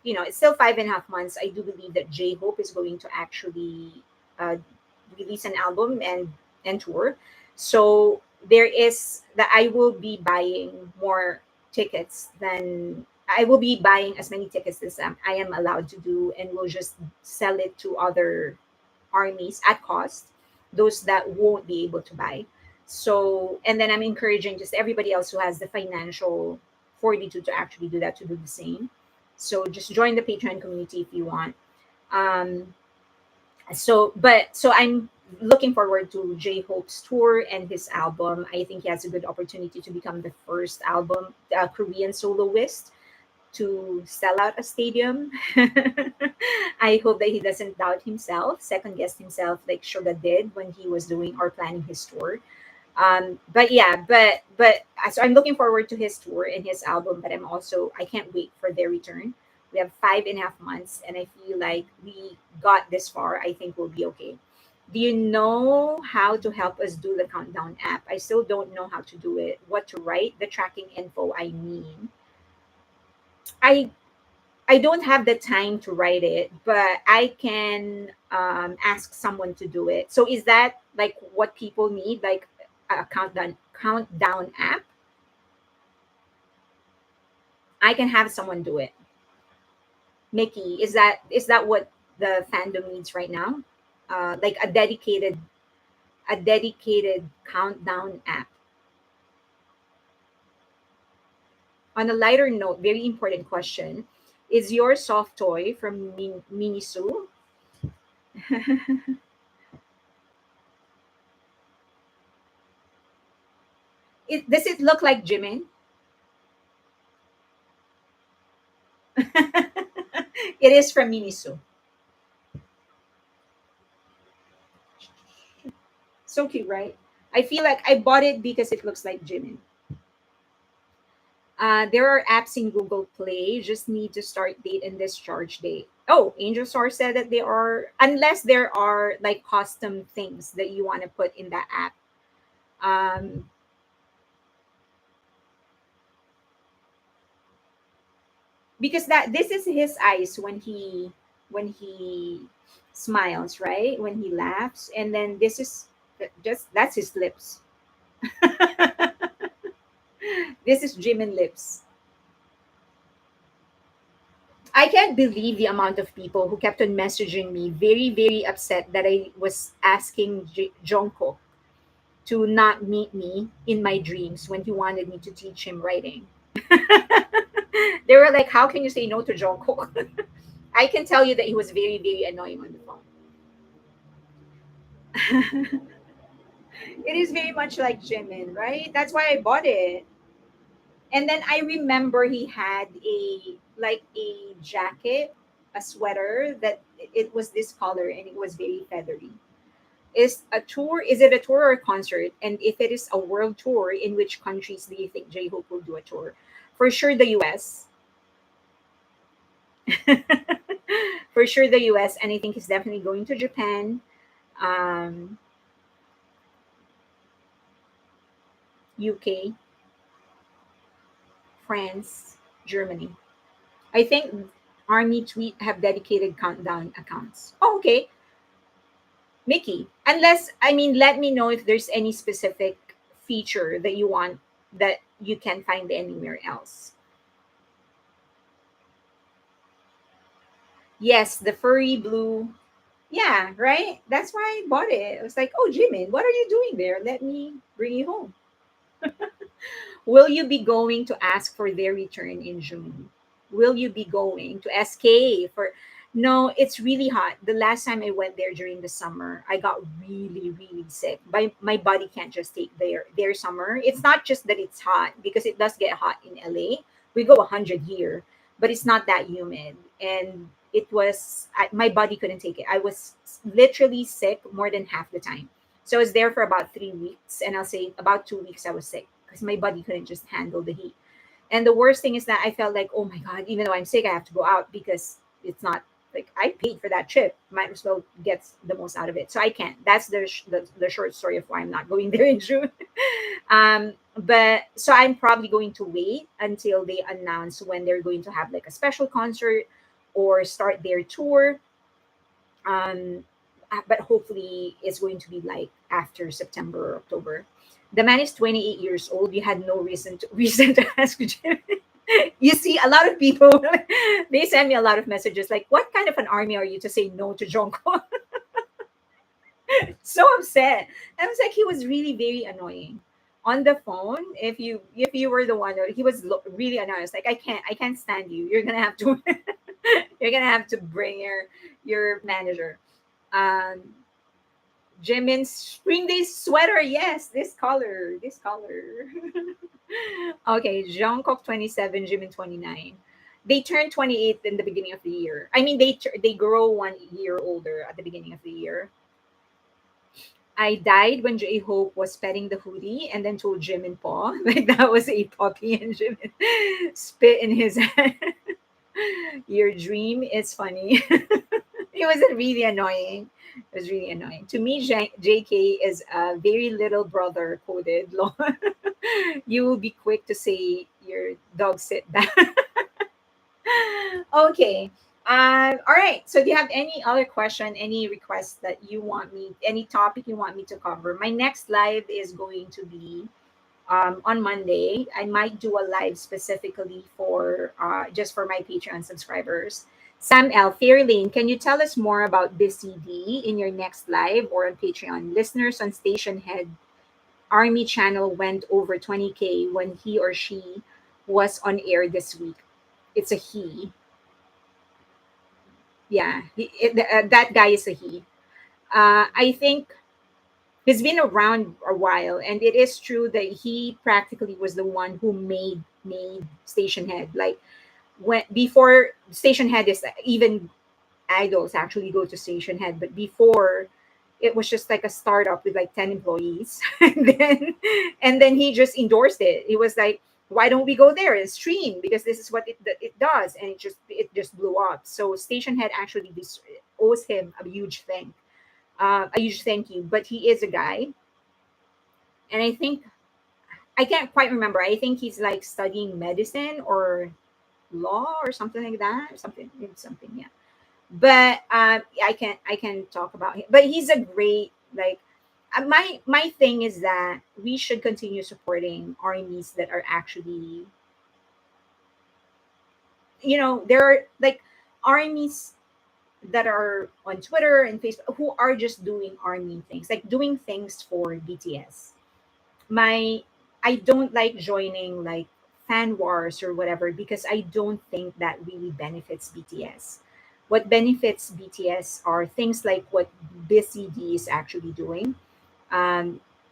it's still 5.5 months. I do believe that J-Hope is going to actually uh, release an album and tour. So there is that I will be buying more tickets than I will be buying as many tickets as I am allowed to do, and we'll just sell it to other armies at cost, those that won't be able to buy. So, and then I'm encouraging just everybody else who has the financial fortitude to actually do that to do the same. So just join the Patreon community if you want. Um, so I'm looking forward to J Hope's tour and his album. I think he has a good opportunity to become the first album Korean soloist to sell out a stadium. I hope that he doesn't doubt himself, second guess himself like Suga did when he was doing or planning his tour. But yeah, but so I'm looking forward to his tour and his album, but I can't wait for their return. We have 5.5 months, and I feel like we got this far. I think we'll be okay. Do you know how to help us do the countdown app? I still don't know how to do it. What to write? The tracking info, I mean. I I don't have the time to write it, but I can ask someone to do it. So is that like what people need, like a countdown app? I can have someone do it. Mickey, is that what the fandom needs right now? Like a dedicated countdown app. On a lighter note, very important question: is your soft toy from Minisu? Does it look like Jimin? It is from Miniso. So cute, right? I feel like I bought it because it looks like Jimin. There are apps in Google Play. You just need to start date and discharge date. Oh, Angel Star said that there are, unless there are like custom things that you want to put in that app. Um, because that this is his eyes when he smiles, right? When he laughs, and then this is just that's his lips. This is Jimin lips. I can't believe the amount of people who kept on messaging me, very, very upset that I was asking Jungkook to not meet me in my dreams when he wanted me to teach him writing. They were like, "How can you say no to Jungkook?" I can tell you that he was very, very annoying on the phone. It is very much like Jimin, right? That's why I bought it. And then I remember he had a jacket, a sweater that it was this color and it was very feathery. Is it a tour or a concert? And if it is a world tour, in which countries do you think J-Hope will do a tour? For sure the US. For sure the US, and I think he's definitely going to Japan, um, UK, France, Germany. I think Army Tweet have dedicated countdown accounts. Oh, okay. Mickey, unless, I mean, let me know if there's any specific feature that you want that you can find anywhere else. Yes, the furry blue. Yeah, right. That's why I bought it. I was like, oh, Jimin, what are you doing there? Let me bring you home. Will you be going to ask for their return in June? Will you be going to SK for? No, it's really hot. The last time I went there during the summer, I got really, really sick. My body can't just take their summer. It's not just that it's hot because it does get hot in LA. We go 100 here, but it's not that humid. And it was my body couldn't take it. I was literally sick more than half the time. So I was there for about 3 weeks, and I'll say about 2 weeks I was sick because my body couldn't just handle the heat. And the worst thing is that I felt like, oh my God, even though I'm sick, I have to go out because it's not like I paid for that trip. Might as well get the most out of it. So I can't. That's the short story of why I'm not going there in June. But so I'm probably going to wait until they announce when they're going to have like a special concert or start their tour. um but hopefully it's going to be like after September or October. The man is 28 years old. You had no reason to ask Jim. You see, a lot of people they send me a lot of messages like, "What kind of an army are you to say no to Jungkook?" So upset. I was like, he was really very annoying on the phone. If you were the one, he was really annoying. I was like, I can't stand you. You're gonna have to you're gonna have to bring your manager. Um, Jimin's spring day sweater. Yes, this color. This color. Okay, Jungkook 27, Jimin 29. They turned 28 in the beginning of the year. I mean, they grow 1 year older at the beginning of the year. I died when Jhope was petting the hoodie and then told Jimin paw like that was a puppy and Jimin spit in his hand. Your dream is funny. It was really annoying. It was really annoying. To me, JK is a very little brother coded law. You will be quick to say your dog sit down. Okay. All right. So do you have any other question, any request that you want me, any topic you want me to cover? My next live is going to be on Monday. I might do a live specifically for just for my Patreon subscribers. Sam L. Fairlane, can you tell us more about this CD in your next live or on Patreon? Listeners on Station Head Army channel went over 20K when he or she was on air this week. It's a he. Yeah, that guy is a he. I think he's been around a while, and it is true that he practically was the one who made Station Head. Like when before Station Head is even idols actually go to Station Head, but before it was just like a startup with like 10 employees. And then he just endorsed it. He was like, why don't we go there and stream, because this is what it does, and it just blew up. So Station Head actually owes him a huge a huge thank you. But he is a guy, and I think I can't quite remember. I think he's like studying medicine or law or something like that. Something, yeah. But I can talk about him. But he's a great like. My thing is that we should continue supporting armies that are actually, there are like armies that are on Twitter and Facebook who are just doing army things, like doing things for BTS. My I don't like joining like fan wars or whatever, because I don't think that really benefits BTS. What benefits BTS are things like what Busy D is actually doing.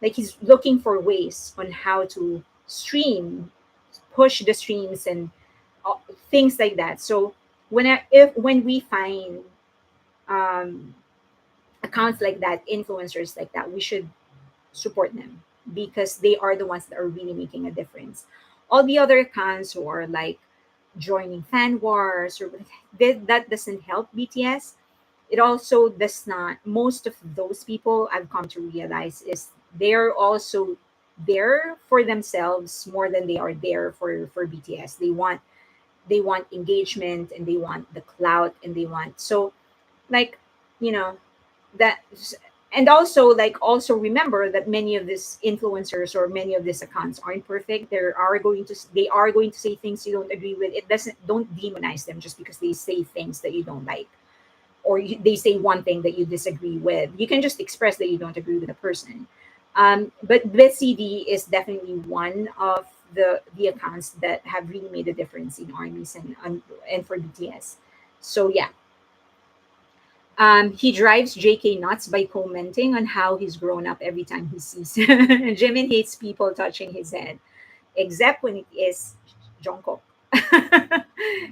Like he's looking for ways on how to stream, push the streams and uh, things like that. So when we find um, accounts like that, influencers like that, we should support them because they are the ones that are really making a difference. All the other accounts who are like joining fan wars or that doesn't help BTS. It also does not. Most of those people, I've come to realize, is they're also there for themselves more than they are there for BTS. They want engagement, and they want the clout, and they want, so like, you know that. And also, like, also remember that many of these influencers or many of these accounts aren't perfect. They are going to say things you don't agree with. It doesn't Don't demonize them just because they say things that you don't like, or they say one thing that you disagree with. You can just express that you don't agree with the person. But this CD is definitely one of the accounts that have really made a difference in armies and for BTS. So yeah, he drives JK nuts by commenting on how he's grown up every time he sees. Jimin hates people touching his head, except when it is Jungkook.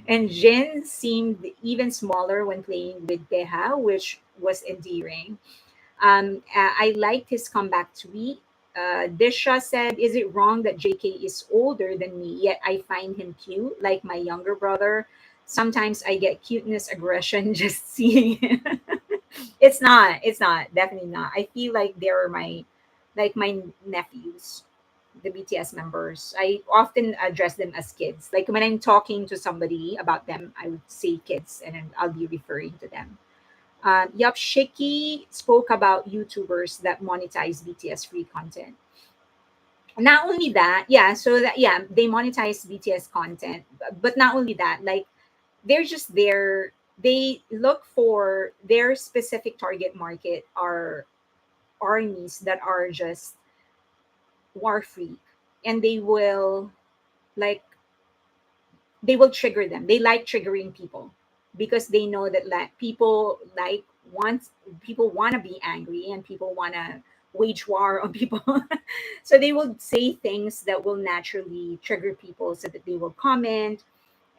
And Jin seemed even smaller when playing with Beha, which was endearing. I liked his comeback tweet. Disha said, "Is it wrong that JK is older than me, yet I find him cute, like my younger brother? Sometimes I get cuteness aggression just seeing him." It's not. It's not. Definitely not. I feel like they're my nephews, the BTS members. I often address them as kids. Like when I'm talking to somebody about them, I would say kids, and then I'll be referring to them. Yup, Shiki spoke about YouTubers that monetize BTS free content. Not only that, yeah, so that yeah, they monetize BTS content, but not only that, like they're just there. They look for their specific target market are armies that are just war free, and like they will trigger them. They like triggering people because they know that people want to be angry and people want to wage war on people. So they will say things that will naturally trigger people so that they will comment,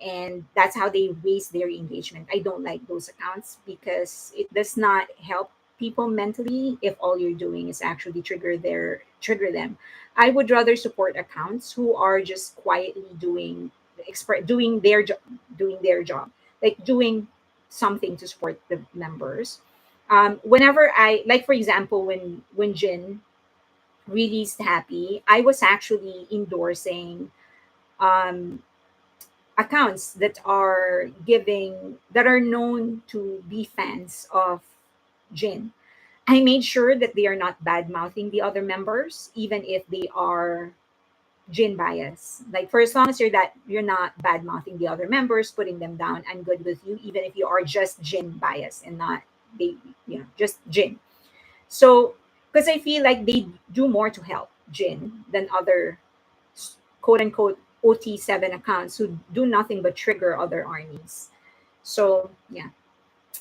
and that's how they raise their engagement. I don't like those accounts because it does not help people mentally if all you're doing is actually trigger them. I would rather support accounts who are just quietly doing their job, like doing something to support the members. Whenever I like, for example, when Jin released Happy, I was actually endorsing um accounts that are known to be fans of Jin. I made sure that they are not bad mouthing the other members, even if they are Jin bias. Like for as long as you're not bad mouthing the other members, putting them down, I'm good with you, even if you are just Jin bias and not they, just Jin. So because I feel like they do more to help Jin than other quote unquote OT7 accounts who do nothing but trigger other armies. So yeah.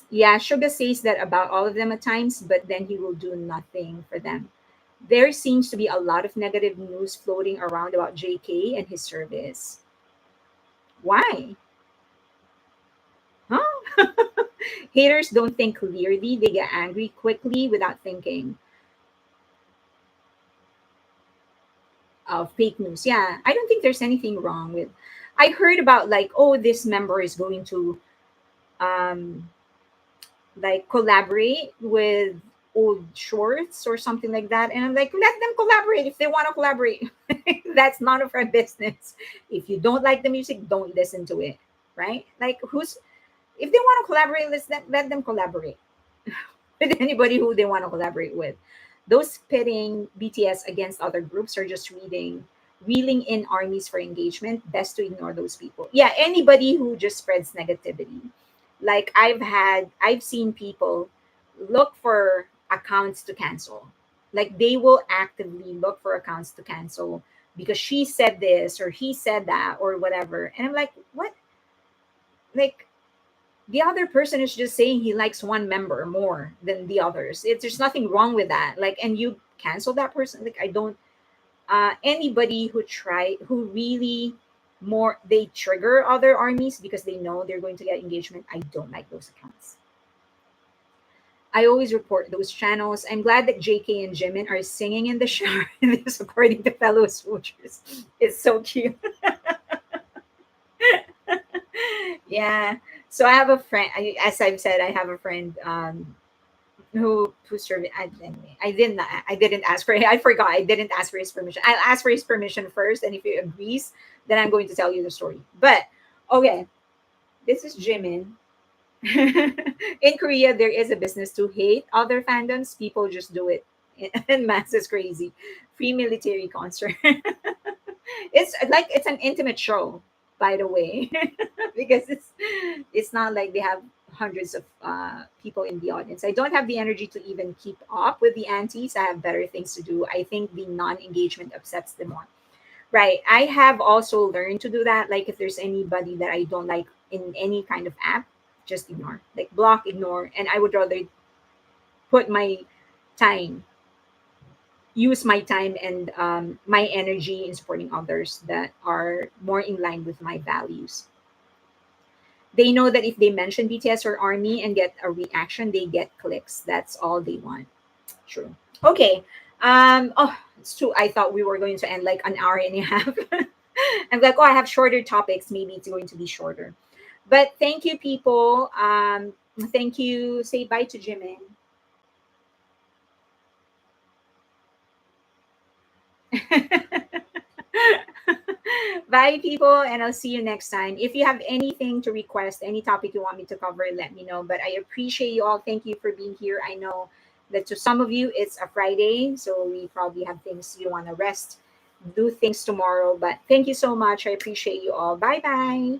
Yeah, Suga says that about all of them at times, but then he will do nothing for them. There seems to be a lot of negative news floating around about JK and his service. Why? Huh? Haters don't think clearly, they get angry quickly without thinking of fake news. Yeah, I don't think there's anything wrong with. I heard about like, oh, this member is going to um like collaborate with old shorts or something like that, and I'm like, let them collaborate if they want to collaborate. That's none of our business. If you don't like the music, don't listen to it, right? Like who's if they want to collaborate, let them collaborate with anybody who they want to collaborate with. Those pitting BTS against other groups are just reeling in armies for engagement. Best to ignore those people. Yeah, anybody who just spreads negativity. Like I've seen people look for accounts to cancel. Like they will actively look for accounts to cancel because she said this or he said that or whatever. And I'm like, what? Like the other person is just saying he likes one member more than the others. There's nothing wrong with that. Like, and you cancel that person. Like, I don't. Anybody who really more they trigger other armies because they know they're going to get engagement. I don't like those accounts. I always report those channels. I'm glad that JK and Jimin are singing in the shower. This, according to fellow swoochers, it's so cute. Yeah. So I have a friend. As I've said, I have a friend who served. Anyway, I didn't ask for it. I forgot. I didn't ask for his permission. I'll ask for his permission first, and if he agrees, then I'm going to tell you the story. But okay, this is Jimin. In Korea, there is a business to hate other fandoms. People just do it in mass. Is crazy. Free military concert. It's like it's an intimate show, by the way, because it's not like they have hundreds of people in the audience. I don't have the energy to even keep up with the antis. I have better things to do. I think the non-engagement upsets them more. Right. I have also learned to do that. Like if there's anybody that I don't like in any kind of app, just ignore. Like block, ignore. And I would rather put my time, use my time and my energy in supporting others that are more in line with my values. They know that if they mention BTS or ARMY and get a reaction, they get clicks. That's all they want. True. Okay. Oh, it's true. I thought we were going to end like an hour and a half. I'm like, oh, I have shorter topics. Maybe it's going to be shorter. But thank you, people. Thank you. Say bye to Jimin. Bye, people, and I'll see you next time. If you have anything to request, any topic you want me to cover, let me know. But I appreciate you all. Thank you for being here. I know that to some of you, it's a Friday, so we probably have things you want to rest, do things tomorrow. But thank you so much. I appreciate you all. Bye bye.